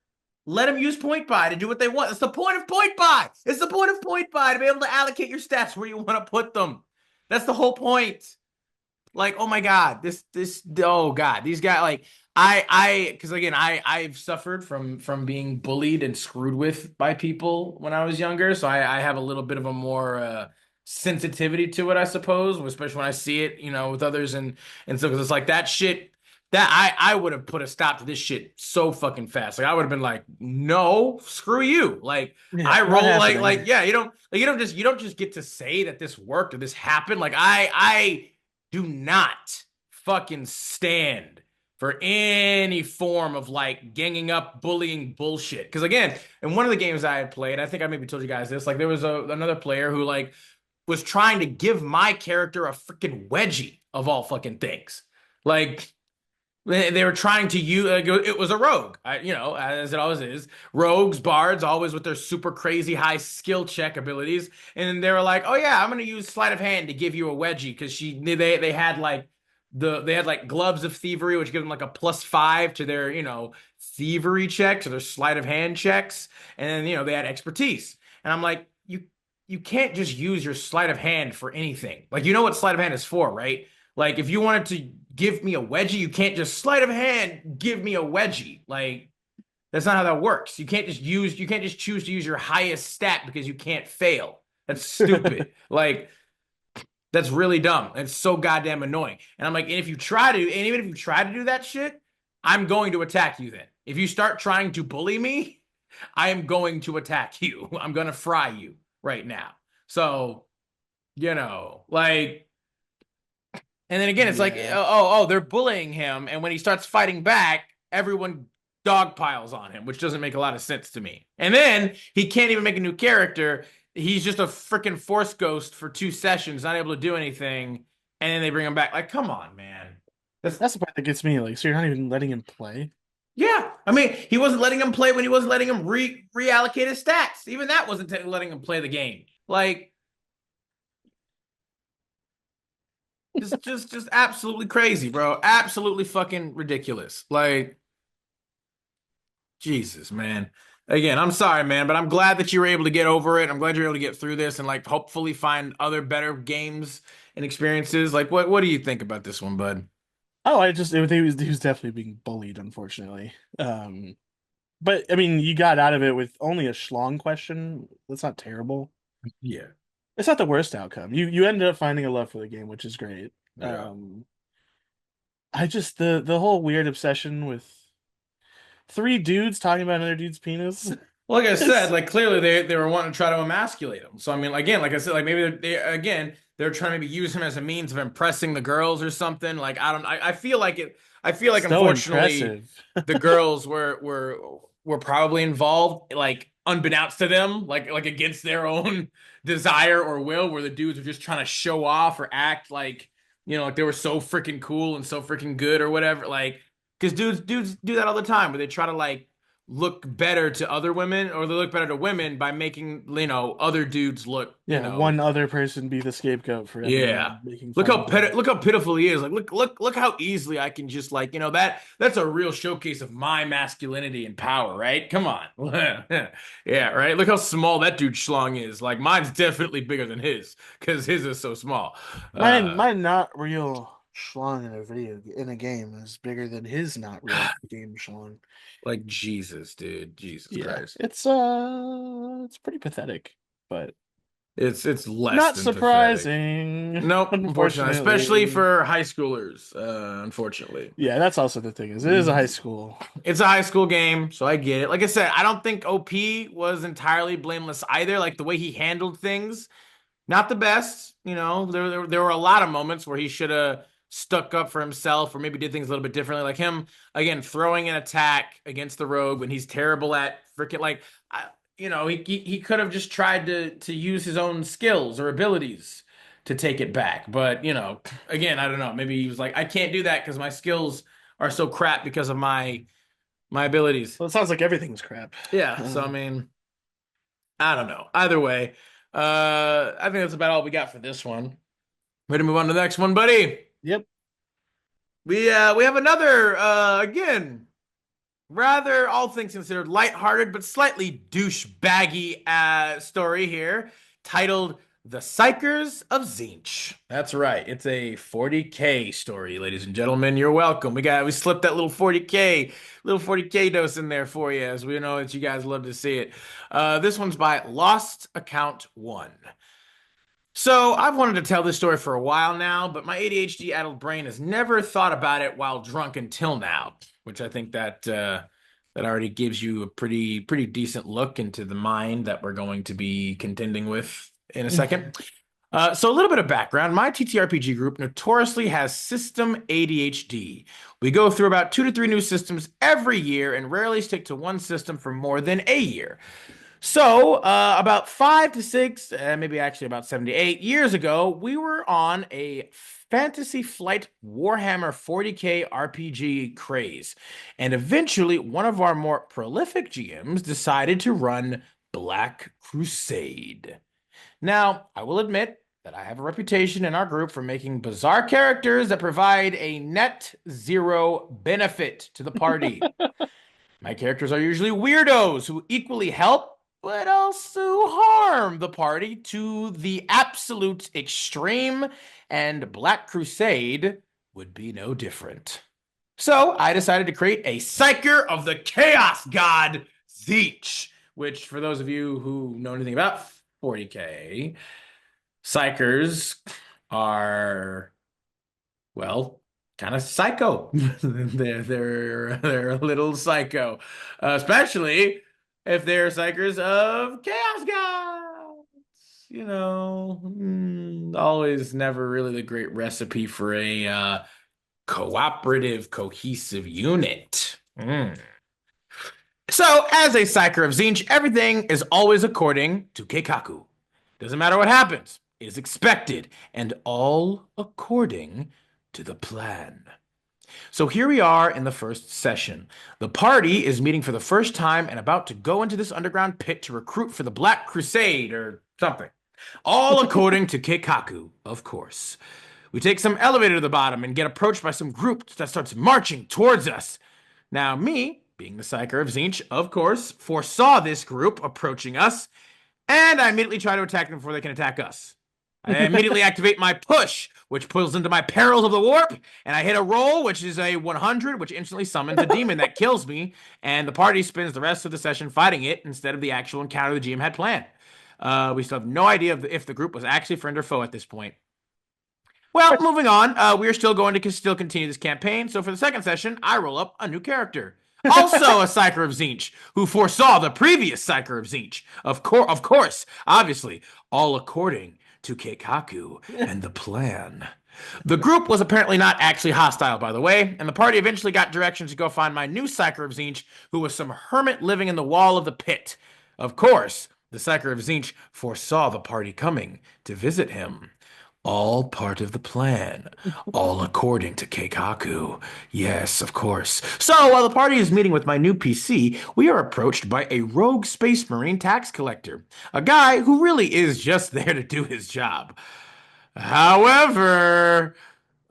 S2: let them use point buy to do what they want. It's the point of point buy. It's the point of point buy to be able to allocate your stats where you want to put them. That's the whole point. Like, oh my God, oh God, these guys, like, because again, I've suffered from being bullied and screwed with by people when I was younger, so I have a little bit of a more sensitivity to it, I suppose, especially when I see it, with others and so because it's like that shit that I would have put a stop to this shit so fucking fast. Like I would have been like, no, screw you. Like
S1: yeah,
S2: I
S1: not
S2: roll like
S1: happening.
S2: yeah, you don't just get to say that this worked or this happened. Like I do not fucking stand for any form of like ganging up bullying bullshit. Because again, in one of the games I had played, I think I maybe told you guys this, like there was another player who like was trying to give my character a freaking wedgie of all fucking things. Like they were trying to use it was a rogue, as it always is. Rogues, bards, always with their super crazy high skill check abilities, and they were like, "Oh yeah, I'm gonna use sleight of hand to give you a wedgie," because they had like they had like gloves of thievery, which give them like a +5 to their thievery checks or their sleight of hand checks, and then they had expertise, and I'm like, you can't just use your sleight of hand for anything. Like you know what sleight of hand is for, right? Like if you wanted to give me a wedgie, you can't just sleight of hand give me a wedgie. Like that's not how that works. You can't just choose to use your highest stat because you can't fail. That's stupid. Like that's really dumb. It's so goddamn annoying. And I'm like, and even if you try to do that shit, I'm going to attack you then. If you start trying to bully me, I am going to attack you. I'm gonna fry you right now. So, like and then again, it's like,
S1: Yeah,
S2: they're bullying him, and when he starts fighting back, everyone dogpiles on him, which doesn't make a lot of sense to me. And then he can't even make a new character. He's just a freaking force ghost for 2 sessions, not able to do anything, and then they bring him back. Like, come on, man. That's
S1: that's the part that gets me. Like, so you're not even letting him play.
S2: yeah. I mean, he wasn't letting him play when he wasn't letting him reallocate his stats. Even that wasn't letting him play the game. Like, just absolutely crazy, bro. Absolutely fucking ridiculous. Like, Jesus, man. Again, I'm sorry, man, but I'm glad that you were able to get over it. I'm glad you're able to get through this and like hopefully find other better games and experiences. Like, what do you think about this one, bud?
S1: Oh, he was definitely being bullied, unfortunately. But I mean, you got out of it with only a schlong question. That's not terrible.
S2: Yeah,
S1: It's not the worst outcome. You ended up finding a love for the game, which is great.
S2: yeah.
S1: Um, I just the whole weird obsession with three dudes talking about another dude's penis.
S2: Well, like I said,
S1: It's
S2: like clearly they were wanting to try to emasculate him. So I mean, again, like I said, like maybe they're trying to maybe use him as a means of impressing the girls or something. Like I don't, I feel like it. I feel like
S1: so
S2: unfortunately
S1: impressive.
S2: the girls were probably involved, like unbeknownst to them, like against their own desire or will, where the dudes were just trying to show off or act like like they were so freaking cool and so freaking good or whatever. Like because dudes do that all the time, where they try to like look better to other women or they look better to women by making other dudes look
S1: Yeah, one other person be the scapegoat for
S2: yeah.
S1: everyone making fun of them.
S2: Look how pitiful he is. Like look how easily I can just like, that's a real showcase of my masculinity and power, right? Come on. Yeah, right. Look how small that dude schlong is. Like mine's definitely bigger than his because his is so small.
S1: Mine not real schlong in a game is bigger than his not real game schlong.
S2: Like Jesus, dude. Jesus
S1: Yeah,
S2: Christ.
S1: it's pretty pathetic, but
S2: It's less
S1: not
S2: than pathetic.
S1: surprising,
S2: Nope, unfortunately, especially
S1: unfortunately.
S2: for high schoolers, unfortunately.
S1: Yeah, that's also the thing is it is a high school.
S2: It's a high school game, so I get it. Like I said, I don't think OP was entirely blameless either. Like the way he handled things, not the best. There were a lot of moments where he should have stuck up for himself or maybe did things a little bit differently. Like him, again, throwing an attack against the rogue when he's terrible at freaking like, he could have just tried to use his own skills or abilities to take it back. But, again, I don't know. Maybe he was like, I can't do that because my skills are so crap because of my abilities.
S1: Well, it sounds like everything's crap.
S2: Yeah, so I
S1: Um,
S2: mean, I don't know. Either way, I think that's about all we got for this one. Ready to move on to the next one, buddy?
S1: yep.
S2: We have another again, rather all things considered lighthearted but slightly douchebaggy story here, titled "The Psykers of Zeentch." That's right. It's a 40K story, ladies and gentlemen. You're welcome. We slipped that little 40K dose in there for you, as we know that you guys love to see it. This one's by Lost Account One. So I've wanted to tell this story for a while now, but my ADHD-addled brain has never thought about it while drunk until now, which I think that already gives you a pretty decent look into the mind that we're going to be contending with in a second. So a little bit of background. My TTRPG group notoriously has system ADHD. We go through about 2 to 3 new systems every year and rarely stick to one system for more than a year. So, about 5 to 6, maybe actually about 7 to 8 years ago, we were on a Fantasy Flight Warhammer 40K RPG craze. And eventually, one of our more prolific GMs decided to run Black Crusade. Now, I will admit that I have a reputation in our group for making bizarre characters that provide a net zero benefit to the party. My characters are usually weirdos who equally help, but also harm the party to the absolute extreme, and Black Crusade would be no different. So I decided to create a Psyker of the Chaos God, Zeetch, which, for those of you who know anything about 40K, Psykers are, well, kind of psycho. They're a little psycho, especially if they're psychers of chaos gods. Always never really the great recipe for a cooperative, cohesive unit. So, as a psyker of Zeentch, everything is always according to Keikaku. Doesn't matter what happens, it is expected, and all according to the plan. So here we are in the first session. The party is meeting for the first time and about to go into this underground pit to recruit for the Black Crusade or something. All according to Keikaku, of course. We take some elevator to the bottom and get approached by some group that starts marching towards us. Now, me, being the psyker of Zeentch, of course, foresaw this group approaching us, and I immediately try to attack them before they can attack us. I immediately activate my push, which pulls into my perils of the warp, and I hit a roll, which is a 100, which instantly summons a demon that kills me, and the party spends the rest of the session fighting it instead of the actual encounter the GM had planned. We still have no idea if the group was actually friend or foe at this point. Well, moving on, we are still going to still continue this campaign, so for the second session, I roll up a new character. Also a Psyker of Zeentch, who foresaw the previous Psyker of Zeentch. Of course, obviously, all according to Keikaku and the plan. The group was apparently not actually hostile, by the way, and the party eventually got directions to go find my new Psyker of Zeentch, who was some hermit living in the wall of the pit. Of course, the Psyker of Zeentch foresaw the party coming to visit him. All part of the plan. All according to Keikaku. Yes, of course. So, while the party is meeting with my new PC, we are approached by a rogue space marine tax collector. A guy who really is just there to do his job. However,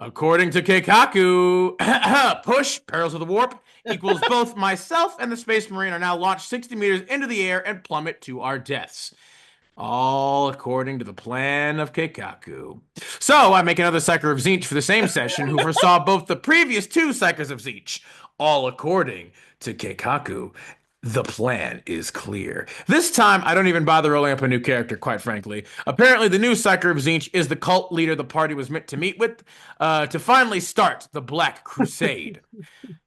S2: according to Keikaku, push, perils of the warp, equals both myself and the space marine are now launched 60 meters into the air and plummet to our deaths. All according to the plan of Keikaku. So I make another Psyker of Zeentch for the same session, who foresaw both the previous two Psykers of Zeentch. All according to Keikaku. The plan is clear. This time, I don't even bother rolling up a new character, quite frankly. Apparently, the new Psyker of Zeentch is the cult leader the party was meant to meet with to finally start the Black Crusade.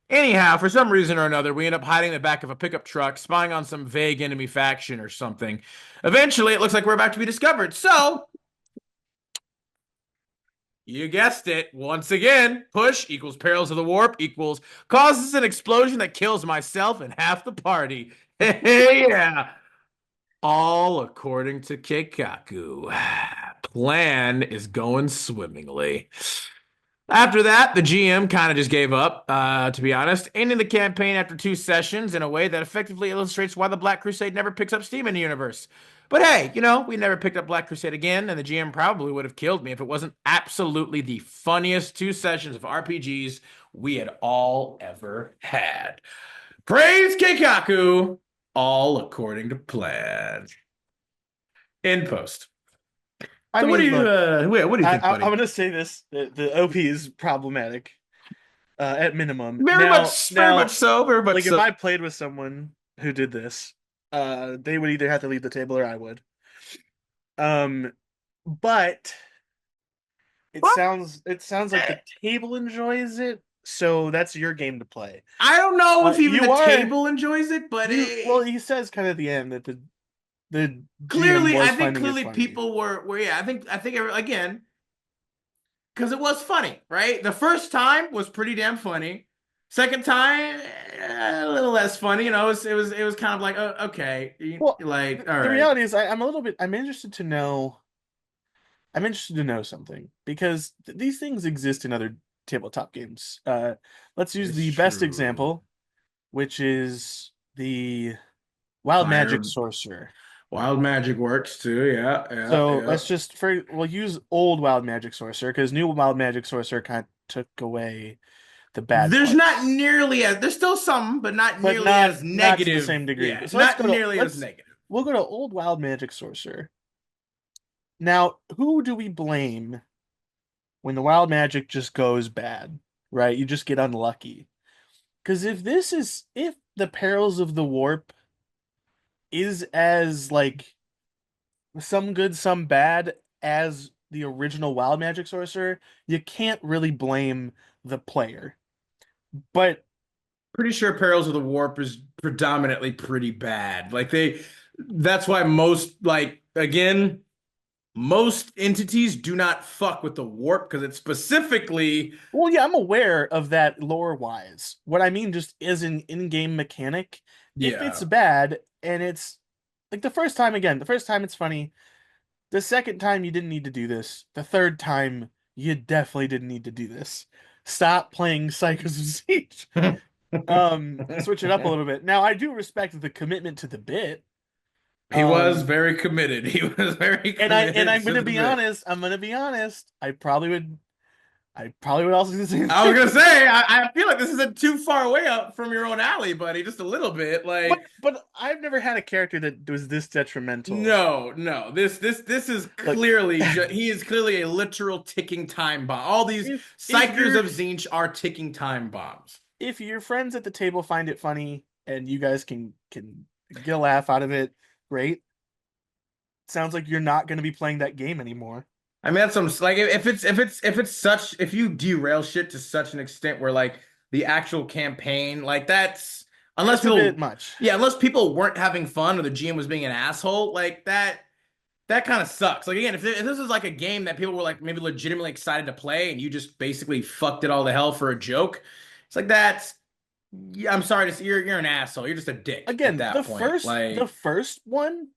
S2: Anyhow, for some reason or another, we end up hiding in the back of a pickup truck, spying on some vague enemy faction or something. Eventually, it looks like we're about to be discovered. So, you guessed it. Once again, push equals perils of the warp equals causes an explosion that kills myself and half the party. Yeah. All according to Keikaku. Plan is going swimmingly. After that, the GM kind of just gave up, to be honest, ending the campaign after 2 sessions in a way that effectively illustrates why the Black Crusade never picks up steam in the universe. But hey, we never picked up Black Crusade again, and the GM probably would have killed me if it wasn't absolutely the funniest 2 sessions of RPGs we had all ever had. Praise Keikaku, all according to plan. In post.
S1: I
S2: So
S1: mean,
S2: what do you
S1: look,
S2: what do you think,
S1: I'm
S2: buddy?
S1: gonna say this: the OP is problematic, at minimum.
S2: Very
S1: Now,
S2: much so, very much
S1: like if
S2: so.
S1: I played with someone who did this, they would either have to leave the table or I would. Um, but it sounds like the table enjoys it, so that's your game to play.
S2: I don't know if even
S1: You
S2: the
S1: are
S2: table enjoys it, but
S1: well, he says kind of at the end that the GM
S2: clearly, I
S1: was
S2: think
S1: finding it
S2: clearly
S1: funny.
S2: people were yeah, I think again because it was funny, right? The first time was pretty damn funny. Second time, a little less funny. It was kind of like, oh, okay,
S1: Well,
S2: like all
S1: the
S2: right.
S1: reality is, I'm a little bit. I'm interested to know. I'm interested to know something because these things exist in other tabletop games. Let's use
S2: It's
S1: the best
S2: true.
S1: example, which is the Wild Magic
S2: Fire,
S1: Sorcerer.
S2: wild magic works too. Yeah, yeah,
S1: So
S2: yeah.
S1: we'll use old Wild Magic Sorcerer because new Wild Magic Sorcerer kind of took away the bad
S2: There's not
S1: parts,
S2: nearly as there's still some, but not
S1: but
S2: nearly
S1: not
S2: as
S1: not to the
S2: negative.
S1: same degree.
S2: Yeah,
S1: So
S2: not nearly as
S1: let's
S2: negative.
S1: we'll go to old Wild Magic Sorcerer. Now, who do we blame when the wild magic just goes bad, right? You just get unlucky. Because if the perils of the warp is as like some good, some bad as the original wild magic sorcerer, you can't really blame the player. But
S2: Pretty sure Perils of the Warp is predominantly pretty bad. That's why most entities do not fuck with the warp because it's specifically,
S1: well, yeah, I'm aware of that lore wise. What I mean just is an in-game mechanic. If it's
S2: yeah.
S1: bad and it's like the first time it's funny. The second time you didn't need to do this. The third time you definitely didn't need to do this. Stop playing Psychos of Siege. Switch it up a little bit. Now I do respect the commitment to the bit.
S2: He was
S1: Um,
S2: very committed. He was very
S1: and
S2: committed
S1: I'm
S2: to
S1: gonna
S2: the
S1: be
S2: bit.
S1: honest. I'm gonna be honest. I probably would. I probably would also do the same
S2: I was
S1: thing.
S2: gonna say, I feel like this isn't too far away up from your own alley, buddy. Just a little bit. Like,
S1: But I've never had a character that was this detrimental.
S2: no. This is
S1: Like
S2: clearly he is clearly a literal ticking time bomb. All these
S1: if
S2: psychers
S1: you're
S2: of Zeentch are ticking time bombs.
S1: if your friends at the table find it funny and you guys can get a laugh out of it, great. Sounds like you're not going to be playing that game anymore.
S2: I mean, that's some like if it's such if you derail shit to such an extent where like the actual campaign like that's unless
S1: It's a bit
S2: people
S1: much.
S2: yeah unless people weren't having fun or the GM was being an asshole like that kind of sucks. Like again, if this is like a game that people were like maybe legitimately excited to play and you just basically fucked it all to hell for a joke, it's like that's yeah. I'm sorry to see you're an asshole. You're just a dick at
S1: Again,
S2: that point.
S1: the
S2: Like
S1: first one,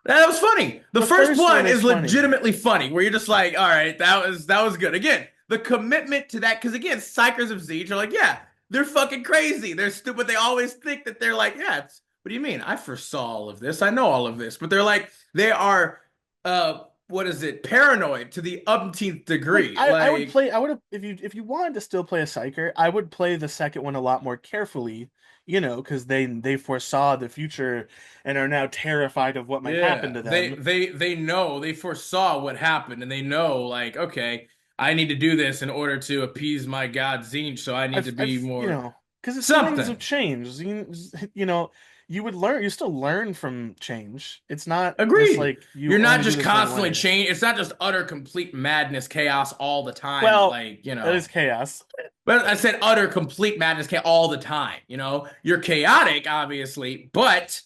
S2: that was funny. The
S1: the
S2: first
S1: first one
S2: one
S1: is
S2: is
S1: funny.
S2: legitimately funny, where you're just like, all right, that was good. Again, the commitment to that, because again, psychers of Zeech are like, yeah, they're fucking crazy. They're stupid. They always think that they're like, yeah, it's what do you mean? I foresaw all of this. I know all of this. But they're like, they are what is it, paranoid to the umpteenth
S1: Like
S2: degree.
S1: I would
S2: Like,
S1: play I would have if you wanted to still play a psyker, I would play the second one a lot more carefully, because they foresaw the future and are now terrified of what might happen
S2: yeah,
S1: to
S2: they
S1: them.
S2: they they know they foresaw what happened, and they know like, okay, I need to do this in order to appease my god Zinch, so I need to be
S1: I've
S2: more
S1: because it's feelings of
S2: something.
S1: change. You still learn from change. It's not just
S2: Agreed.
S1: like you
S2: You're not
S1: only do
S2: just
S1: this one
S2: constantly
S1: way.
S2: change. It's not just utter complete madness, chaos all the time.
S1: Well,
S2: Like,
S1: that is chaos.
S2: but I said utter complete madness all the time. You're chaotic, obviously, but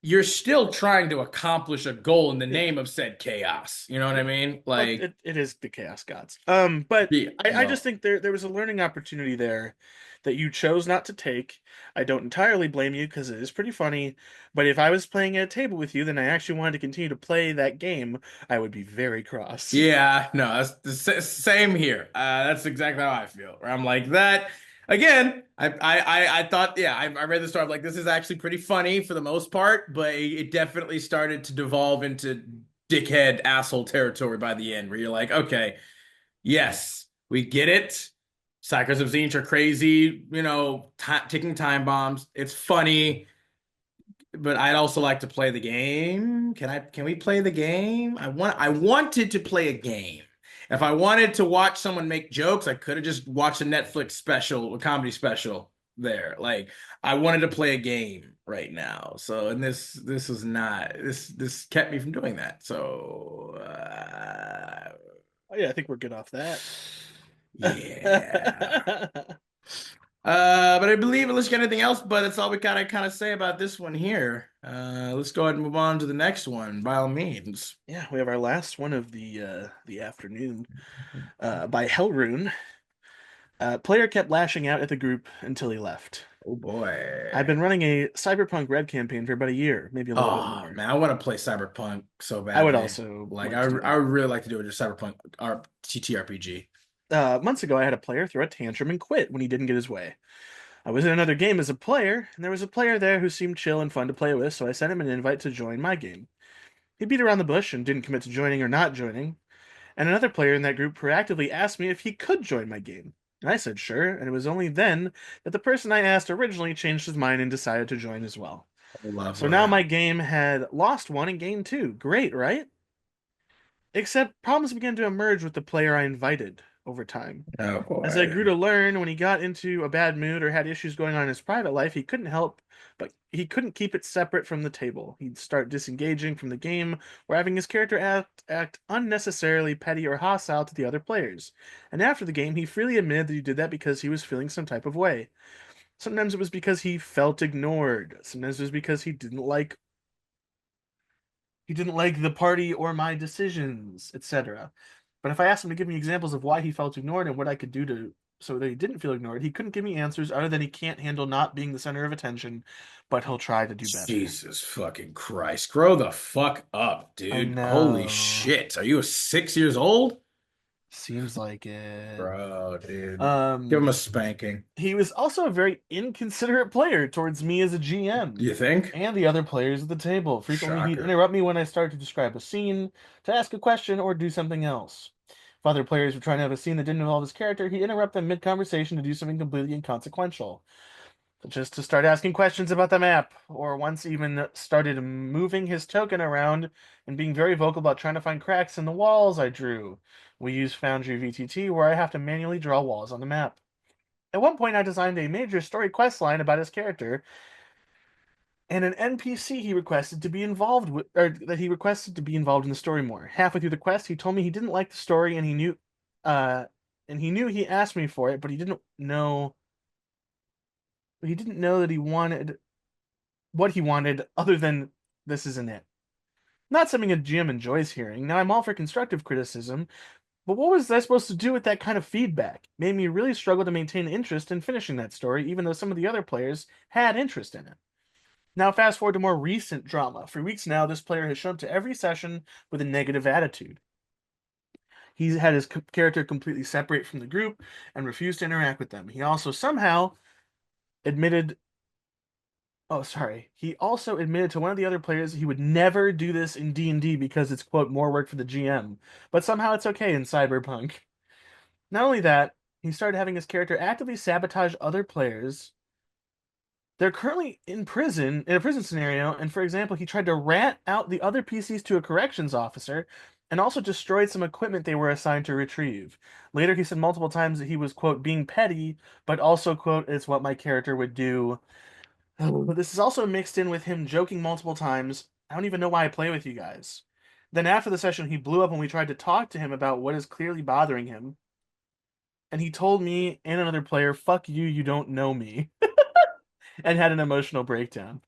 S2: you're still trying to accomplish a goal in the
S1: Yeah.
S2: name of said chaos. You know what I
S1: Yeah.
S2: mean?
S1: Well,
S2: Like,
S1: it is the Chaos Gods. But
S2: yeah,
S1: I just
S2: well,
S1: think there was a learning opportunity there that you chose not to take. I don't entirely blame you because it is pretty funny. But if I was playing at a table with you, then I actually wanted to continue to play that game, I would be very cross.
S2: yeah, no, that's same here. That's exactly how I feel. Where I'm like that again. I thought, yeah, I read the story. I'm like, this is actually pretty funny for the most part, but it definitely started to devolve into dickhead asshole territory by the end, where you're like, okay, yes, we get it. Psychers of Zinch are crazy, ticking time bombs. It's funny, but I'd also like to play the game. Can we play the game? I wanted to play a game. If I wanted to watch someone make jokes, I could have just watched a Netflix special, a comedy special there. Like I wanted to play a game right now. So and this was not this kept me from doing that. So
S1: Oh, yeah, I think we're good off that.
S2: yeah. But I believe unless you got anything else, but that's all we gotta kind of say about this one here. Let's go ahead and move on to the next one, by all means.
S1: Yeah, we have our last one of the afternoon. By Hellrune. Player kept lashing out at the group until he left.
S2: Oh
S1: I've
S2: boy.
S1: been running a Cyberpunk Red campaign for about a year, maybe a little bit
S2: Oh
S1: more.
S2: man, I want to play Cyberpunk so
S1: I would
S2: badly.
S1: also
S2: Like
S1: like
S2: I
S1: to.
S2: would really like to do a Cyberpunk TTRPG.
S1: Months ago, I had a player throw a tantrum and quit when he didn't get his way. I was in another game as a player, and there was a player there who seemed chill and fun to play with, so I sent him an invite to join my game. He beat around the bush and didn't commit to joining or not joining, and another player in that group proactively asked me if he could join my game. And I said sure, and it was only then that the person I asked originally changed his mind and decided to join as well. So now
S2: Lover.
S1: my game had lost one and gained two. Great, right? Except problems began to emerge with the player I invited over time.
S2: Oh
S1: As I grew
S2: boy.
S1: to learn, when he got into a bad mood or had issues going on in his private life, he couldn't help, but he couldn't keep it separate from the table. He'd start disengaging from the game or having his character act unnecessarily petty or hostile to the other players. And after the game, he freely admitted that he did that because he was feeling some type of way. Sometimes it was because he felt ignored. Sometimes it was because he didn't like the party or my decisions, etc. But if I asked him to give me examples of why he felt ignored and what I could do to so that he didn't feel ignored, he couldn't give me answers other than he can't handle not being the center of attention, but he'll try to do better.
S2: Jesus fucking Christ. Grow the fuck up,
S1: I
S2: dude. Holy
S1: know.
S2: shit. Are you 6 years old?
S1: Seems like it.
S2: Bro, dude. Give him
S1: Um,
S2: a spanking.
S1: he was also a very inconsiderate player towards me as a GM
S2: You think?
S1: and the other players at the table. Frequently, he'd
S2: Shocker.
S1: interrupt me when I started to describe a scene, to ask a question, or do something else. If other players were trying to have a scene that didn't involve his character, he'd interrupt them mid-conversation to do something completely inconsequential, just to start asking questions about the map, or once even started moving his token around and being very vocal about trying to find cracks in the walls I drew. We use Foundry VTT, where I have to manually draw walls on the map. At one point, I designed a major story quest line about his character and an NPC he requested to be involved with, or that he requested to be involved in the story more. Halfway through the quest, he told me he didn't like the story, uh, and he knew he asked me for it, but he didn't know that he wanted what he wanted other than this isn't it. Not something a GM enjoys hearing. Now, I'm all for constructive criticism, but what was I supposed to do with that kind of feedback? Made me really struggle to maintain interest in finishing that story, even though some of the other players had interest in it. Now, fast forward to more recent drama. For weeks now, this player has shown up to every session with a negative attitude. He's had his character completely separate from the group and refused to interact with them. He also somehow admitted Oh, sorry. He also admitted to one of the other players he would never do this in D&D because it's, quote, more work for the GM. But somehow it's okay in Cyberpunk. Not only that, he started having his character actively sabotage other players. They're currently in a prison scenario, and for example, he tried to rat out the other PCs to a corrections officer and also destroyed some equipment they were assigned to retrieve. Later, he said multiple times that he was, quote, being petty, but also, quote, it's what my character would do. But this is also mixed in with him joking multiple times. I don't even know why I play with you guys. Then after the session, he blew up when we tried to talk to him about what is clearly bothering him. And he told me and another player, fuck you, you don't know me, and had an emotional breakdown.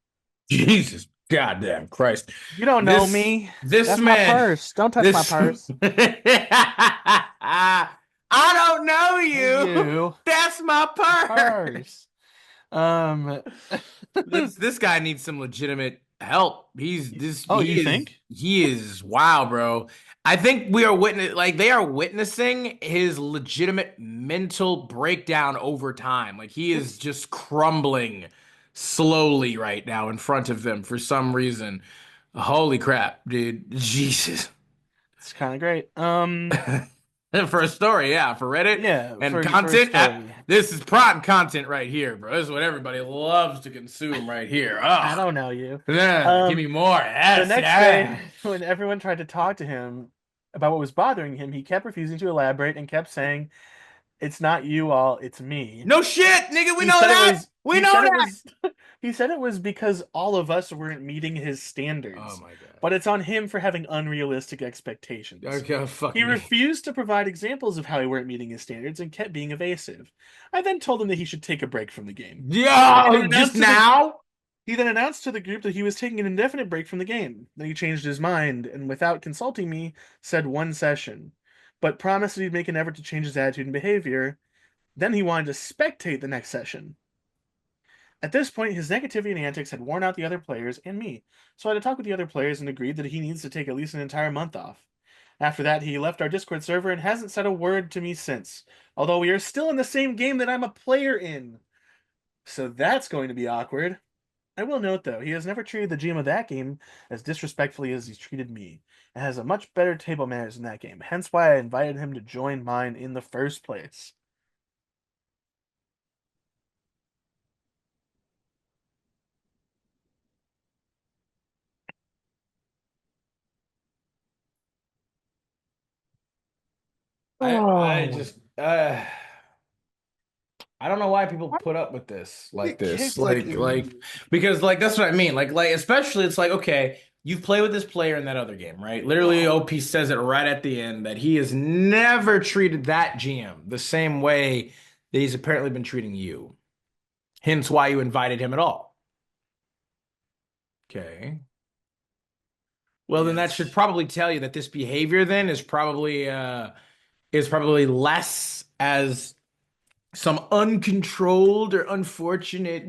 S2: Jesus, goddamn Christ.
S1: You don't know
S2: This
S1: me.
S2: this
S1: That's my
S2: man,
S1: purse. Don't touch my
S2: this
S1: purse.
S2: I don't know you.
S1: You.
S2: That's my purse.
S1: Purse. Um.
S2: This guy needs some legitimate help.
S1: Oh, you think?
S2: He is wow, bro. I think they are witnessing his legitimate mental breakdown over time. Like he is
S1: It's
S2: just crumbling slowly right now in front of them for some reason. Holy crap, dude. Jesus.
S1: it's kind of great.
S2: For a story, yeah, for Reddit
S1: Yeah,
S2: and
S1: for a
S2: content,
S1: story.
S2: this is prime content right here, bro. This is what everybody loves to consume right here.
S1: I
S2: Oh,
S1: don't know you.
S2: yeah, give me more.
S1: The
S2: Yes,
S1: next day,
S2: yeah.
S1: when everyone tried to talk to him about what was bothering him, he kept refusing to elaborate and kept saying, "It's not you all, it's me."
S2: No shit, nigga. We
S1: He
S2: know
S1: said it
S2: that.
S1: was
S2: We know that.
S1: he said it was because all of us weren't meeting his
S2: Oh
S1: standards,
S2: my god.
S1: but it's on him for having unrealistic expectations.
S2: Okay,
S1: He
S2: fucking me.
S1: refused to provide examples of how he weren't meeting his standards and kept being evasive. I then told him that he should take a break from the game. He then
S2: Yo, just
S1: announced to the
S2: now?
S1: he then announced to the group that he was taking an indefinite break from the game. Then he changed his mind and, without consulting me, said one session, but promised that he'd make an effort to change his attitude and behavior. Then he wanted to spectate the next session. At this point, his negativity and antics had worn out the other players and me, so I had to talk with the other players and agreed that he needs to take at least an entire month off. After that, he left our Discord server and hasn't said a word to me since, although we are still in the same game that I'm a player in. So that's going to be awkward. I will note, though, he has never treated the GM of that game as disrespectfully as he's treated me, and has a much better table manners in that game, hence why I invited him to join mine in the first place.
S2: I
S1: Oh,
S2: just I don't know why people
S1: why
S2: put up with this
S1: did
S2: like
S1: it
S2: this.
S1: kick like
S2: Because like that's what I mean. Like especially it's like okay, you've played with this player in that other game, right? Literally
S1: oh,
S2: OP says it right at the end that he has never treated that GM the same way that he's apparently been treating you. Hence why you invited him at all. Okay. Well, then that should
S1: yes.
S2: probably tell you that this behavior then is probably less as some uncontrolled or unfortunate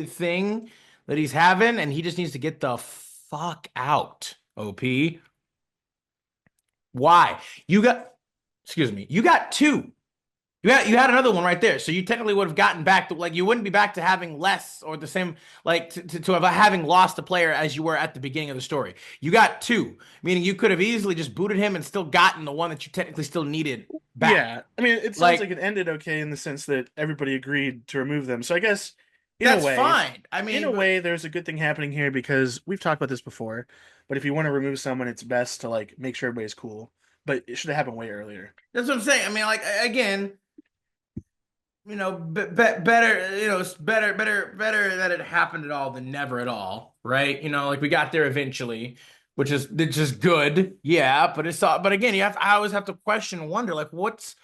S2: thing that he's having, and he just needs to get the fuck out. OP. Why? You got, excuse me, you got two. You had another one right there. So you technically would have gotten back to like you wouldn't be back to having less or the same like to have having lost a player as you were at the beginning of the story. You got two, meaning you could have easily just booted him and still gotten the one that you technically still needed back.
S1: Yeah, I mean, it sounds like
S2: Like
S1: it ended okay in the sense that everybody agreed to remove them. So I guess in a
S2: that's
S1: way,
S2: fine. I
S1: in
S2: mean,
S1: a
S2: but
S1: way, there's a good thing happening here because we've talked about this before. But if you want to remove someone, it's best to like make sure everybody's cool. But it should have happened way earlier.
S2: that's what I'm saying. I mean, like again, better, it's better that it happened at all than never at all, right? Like we got there eventually, which is good, yeah. But again, I always have to question and wonder, like, where's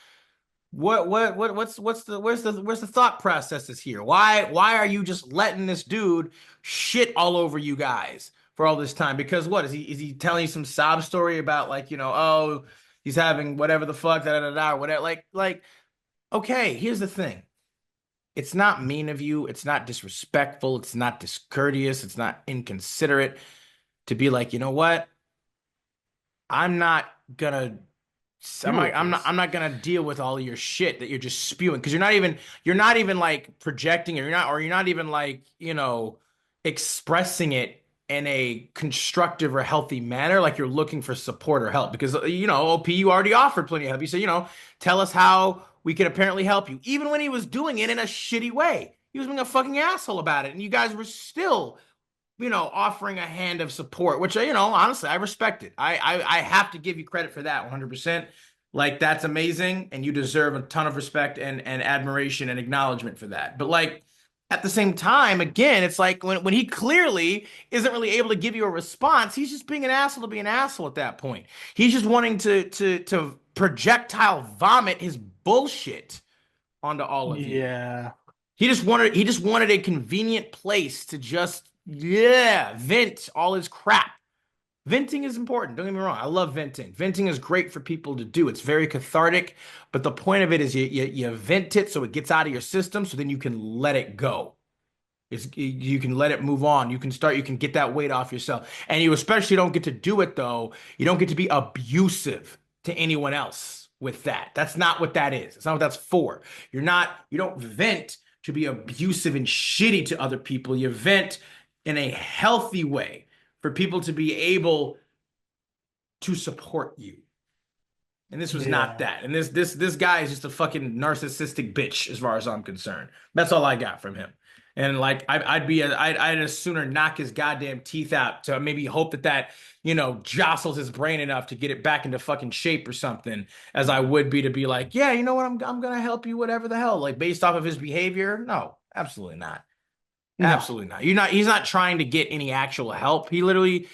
S2: the thought processes here? Why are you just letting this dude shit all over you guys for all this time? Because what is he telling you some sob story about like oh he's having whatever the fuck or whatever like okay, here's the thing. It's not mean of you. It's not disrespectful. It's not discourteous. It's not inconsiderate to be like, you know what? I'm not gonna. I'm
S1: Deal
S2: not.
S1: with
S2: I'm not.
S1: this.
S2: I'm not gonna deal with all of your shit that you're just spewing because You're not even like projecting, or you're not even like expressing it in a constructive or healthy manner, like you're looking for support or help. Because OP, you already offered plenty of help. You said, tell us how we can apparently help you, even when he was doing it in a shitty way. He was being a fucking asshole about it, and you guys were still offering a hand of support, which honestly, I respect it. I have to give you credit for that 100%. Like that's amazing, and you deserve a ton of respect and admiration and acknowledgement for that. But like at the same time, again, it's like when he clearly isn't really able to give you a response, he's just being an asshole to be an asshole at that point. He's just wanting to projectile vomit his bullshit onto all of you.
S1: Yeah,
S2: He just wanted a convenient place to just vent all his crap. Venting is important. Don't get me wrong. I love venting. Venting is great for people to do. It's very cathartic, but the point of it is you vent it so it gets out of your system so then you can let it go. You can let it move on. You can get that weight off yourself. And you especially don't get to do it though. You don't get to be abusive to anyone else with that. That's not what that is. It's not what that's for. You don't vent to be abusive and shitty to other people. You vent in a healthy way for people to be able to support you. And this was not
S1: yeah.
S2: that. And this guy is just a fucking narcissistic bitch, as far as I'm concerned. That's all I got from him. And like I'd as sooner knock his goddamn teeth out to maybe hope that jostles his brain enough to get it back into fucking shape or something, as I would be to be like, yeah, you know what, I'm gonna help you, whatever the hell. Like based off of his behavior, no, absolutely not.
S1: No,
S2: Absolutely not. He's not trying to get any actual help. He literally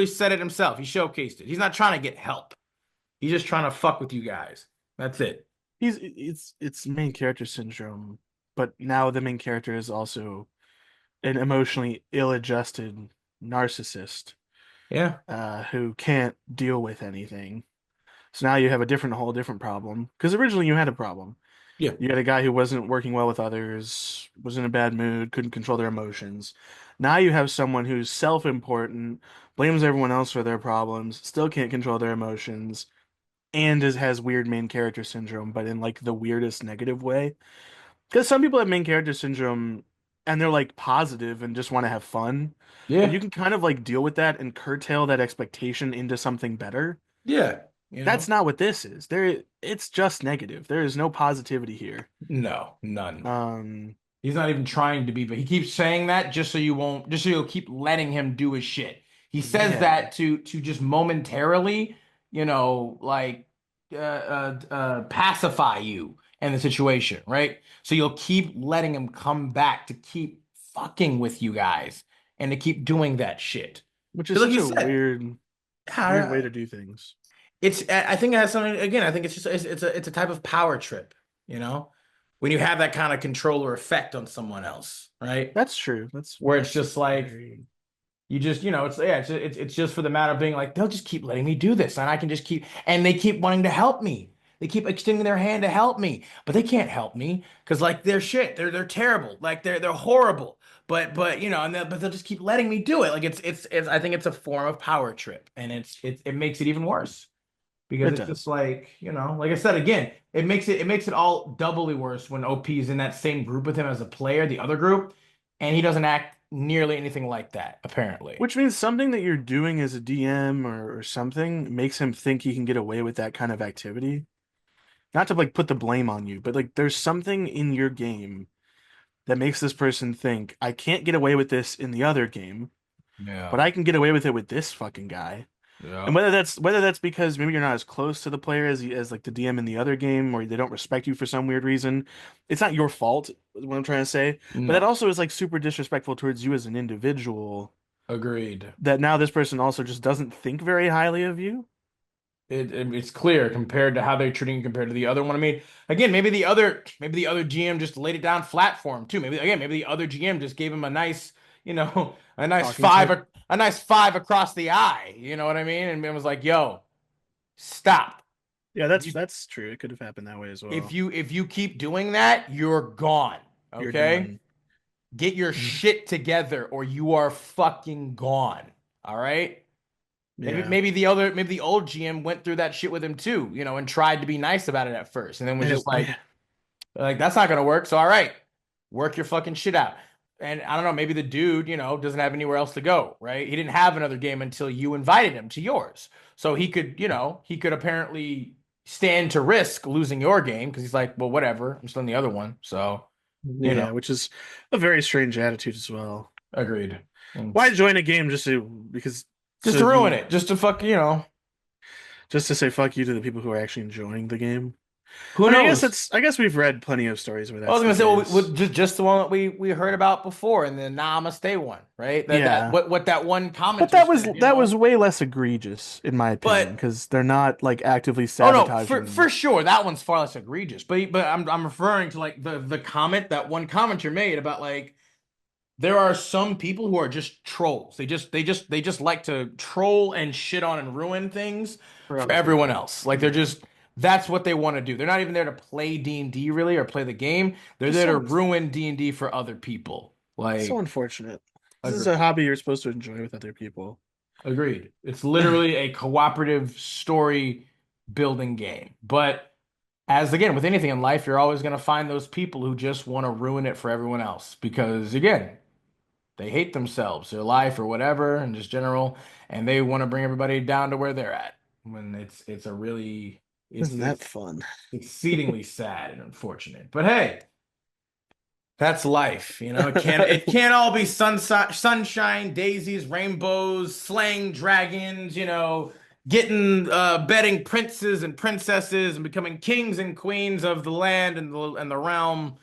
S2: said it himself. He showcased it. He's not trying to get help. He's just trying to fuck with you guys. That's it.
S1: it's main character syndrome, but now the main character is also an emotionally ill-adjusted narcissist
S2: Yeah.
S1: who can't deal with anything. So now you have a whole different problem. Because originally you had a problem.
S2: Yeah.
S1: You had a guy who wasn't working well with others, was in a bad mood, couldn't control their emotions. Now you have someone who's self-important, blames everyone else for their problems, still can't control their emotions, and has weird main character syndrome, but in like the weirdest negative way. Because some people have main character syndrome and they're like positive and just want to have fun. And you
S2: Yeah.
S1: can kind of like deal with that and curtail that expectation into something better.
S2: Yeah.
S1: That's not what this is. It's just negative. There is no positivity here.
S2: No, none.
S1: Um,
S2: He's not even trying to be, but he keeps saying that just so you'll keep letting him do his shit. He says
S1: yeah,
S2: that to just momentarily, like pacify you in the situation, right? So you'll keep letting him come back to keep fucking with you guys and to keep doing that shit.
S1: which is
S2: Because like
S1: such
S2: you
S1: a
S2: said,
S1: weird way
S2: yeah,
S1: to do things.
S2: I think it has something again. I think it's a type of power trip, you know, when you have that kind of control or effect on someone else, right?
S1: That's true.
S2: Where it's
S1: That's
S2: just like
S1: very
S2: you just it's yeah it's just for the matter of being like they'll just keep letting me do this and I can just keep and they keep wanting to help me. They keep extending their hand to help me, but they can't help me because like they're shit. They're terrible. Like they're horrible. But but they'll just keep letting me do it. Like it's I think it's a form of power trip and it makes it even worse because
S1: It
S2: it's just
S1: does.
S2: like, like I said again, it makes it all doubly worse when OP is in that same group with him as a player, the other group, and he doesn't act nearly anything like that, apparently.
S1: Which means something that you're doing as a DM or something makes him think he can get away with that kind of activity. Not to like put the blame on you, but like there's something in your game that makes this person think I can't get away with this in the other game, but
S2: Yeah.
S1: I can get away with it with this fucking guy. And
S2: Yeah.
S1: whether that's because maybe you're not as close to the player as like the DM in the other game, or they don't respect you for some weird reason, it's not your fault. Is what I'm trying to say, but that
S2: No.
S1: also is like super disrespectful towards you as an individual.
S2: Agreed.
S1: That now this person also just doesn't think very highly of you.
S2: It's clear compared to how they're treating you compared to the other one. I mean, again, maybe the other GM just laid it down flat for him too. Maybe the other GM just gave him a nice, a nice
S1: Talking to.
S2: five across the eye. You know what I mean? And it was like, yo, stop.
S1: Yeah,
S2: If you
S1: that's true. It could have happened that way as
S2: if
S1: well.
S2: you if you keep doing that, you're gone.
S1: You're
S2: Okay?
S1: done.
S2: Get your shit together or you are fucking gone. All right? Maybe
S1: Yeah,
S2: maybe the other maybe the old GM went through that shit with him too, and tried to be nice about it at first, and then was
S1: and
S2: just
S1: it,
S2: like that's not gonna work. So all right, work your fucking shit out. And I don't know, maybe the dude, doesn't have anywhere else to go, right? He didn't have another game until you invited him to yours, so he could apparently stand to risk losing your game because he's like, well, whatever, I'm still in the other one, so you know,
S1: yeah, which is a very strange attitude as well.
S2: agreed. And
S1: Why join a game because
S2: just
S1: so
S2: to ruin
S1: you
S2: it, just to
S1: just to say fuck you to the people who are actually enjoying the game?
S2: who
S1: I mean,
S2: knows?
S1: I guess we've read plenty of stories where
S2: I was
S1: that's the
S2: gonna say, well,
S1: case.
S2: just the one that we heard about before, and the Namaste one, right? That
S1: Yeah.
S2: what that one
S1: But
S2: commenter said,
S1: that was way less egregious in my opinion
S2: But
S1: because they're not like actively
S2: oh no, for
S1: sabotaging.
S2: sure, that one's far less egregious. But I'm referring to like the comment that one commenter made about like there are some people who are just trolls. They just like to troll and shit on and ruin things
S1: For
S2: for
S1: other
S2: everyone
S1: people.
S2: else. Like they're
S1: Yeah.
S2: just that's what they want to do. They're not even there to play D&D really or play the game. They're
S1: Just
S2: there to
S1: so
S2: ruin D&D for other people.
S1: so
S2: Like
S1: unfortunate. This is
S2: agreed.
S1: a hobby you're supposed to enjoy with other people.
S2: Agreed. It's literally a cooperative story building game. But as again, with anything in life, you're always going to find those people who just want to ruin it for everyone else because again, they hate themselves, their life or whatever, and just general, and they want to bring everybody down to where they're at. When it's a really
S1: Isn't that
S2: it's
S1: fun?
S2: exceedingly sad and unfortunate. But hey, that's life, It can't all be sunshine, daisies, rainbows, slaying dragons, getting betting princes and princesses and becoming kings and queens of the land and the realm.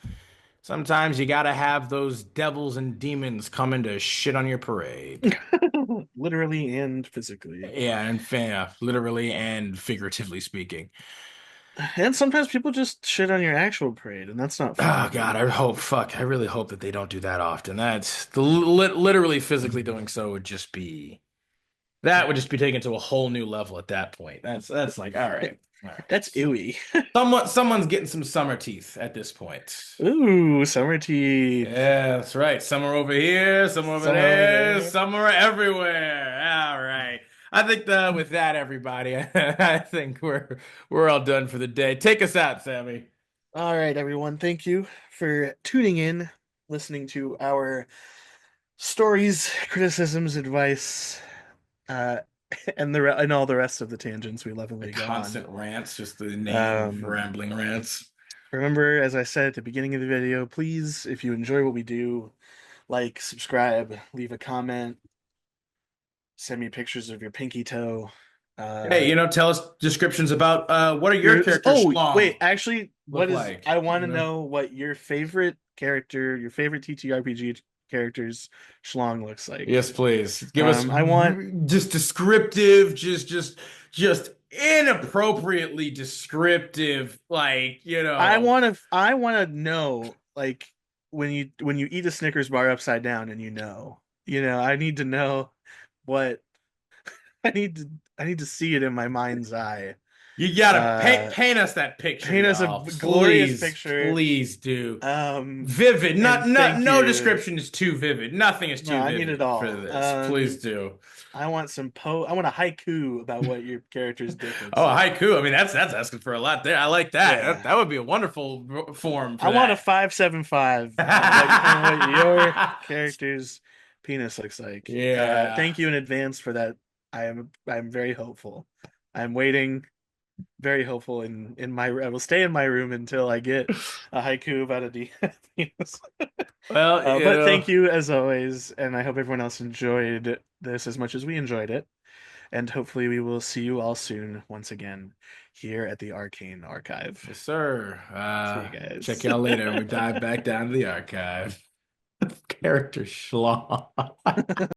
S2: Sometimes you gotta have those devils and demons coming to shit on your parade.
S1: Literally and physically.
S2: Yeah, and yeah, literally and figuratively speaking.
S1: And sometimes people just shit on your actual parade, and that's not
S2: Oh
S1: fun.
S2: God, I really hope that they don't do that often. That's literally physically doing so would just be taken to a whole new level at that point. That's like, all right.
S1: That's ooey.
S2: Someone's getting some summer teeth at this point.
S1: Ooh, summer teeth.
S2: Yeah, that's right. Some are over here, some are over
S1: Somewhere over
S2: there,
S1: there.
S2: some are everywhere. All right. I think with that, everybody, I think we're all done for the day. Take us out, Sammy.
S1: All right, everyone. Thank you for tuning in, listening to our stories, criticisms, advice, uh, and all the rest of the tangents we
S2: The
S1: lovingly go on.
S2: constant rants, just the name of
S1: Um,
S2: rambling rants.
S1: Remember, as I said at the beginning of the video, please, if you enjoy what we do, like, subscribe, leave a comment, send me pictures of your pinky toe.
S2: Hey,
S1: Uh,
S2: tell us descriptions about what are your
S1: yours.
S2: characters
S1: Oh, wait,
S2: schlong
S1: actually,
S2: look
S1: what is?
S2: like?
S1: I want to know what your favorite character, your favorite TTRPG character's schlong looks like.
S2: Yes, please. Give us
S1: I want.
S2: just descriptive, just inappropriately descriptive, like,
S1: I want to know, like, when you eat a Snickers bar upside down, and I need to know what I need to see it in my mind's eye.
S2: you gotta
S1: Uh,
S2: paint us that picture,
S1: Paint us a
S2: y'all.
S1: glorious
S2: Please,
S1: picture.
S2: please do.
S1: Um,
S2: Vivid.
S1: and
S2: Not
S1: thank
S2: no
S1: you.
S2: description is too vivid. Nothing is
S1: No,
S2: too
S1: I need it
S2: vivid for
S1: all.
S2: this. Please do.
S1: I want I want a haiku about what your character's dick looks
S2: Oh, a
S1: like.
S2: haiku. I mean, that's asking for a lot there. I like that. That,
S1: Yeah.
S2: that would be a wonderful form
S1: I
S2: for
S1: want a
S2: that.
S1: 575 on what your character's penis looks like.
S2: Yeah.
S1: Thank you in advance for that. I'm very hopeful. I'm waiting, very hopeful in my I will stay in my room until I get a haiku about a penis.
S2: Well,
S1: But thank you as always, and I hope everyone else enjoyed this as much as we enjoyed it. And hopefully we will see you all soon once again here at the Arcane Archive.
S2: yes, sir.
S1: See you
S2: Check
S1: guys.
S2: y'all later. We dive back down to the archive. Character schlong.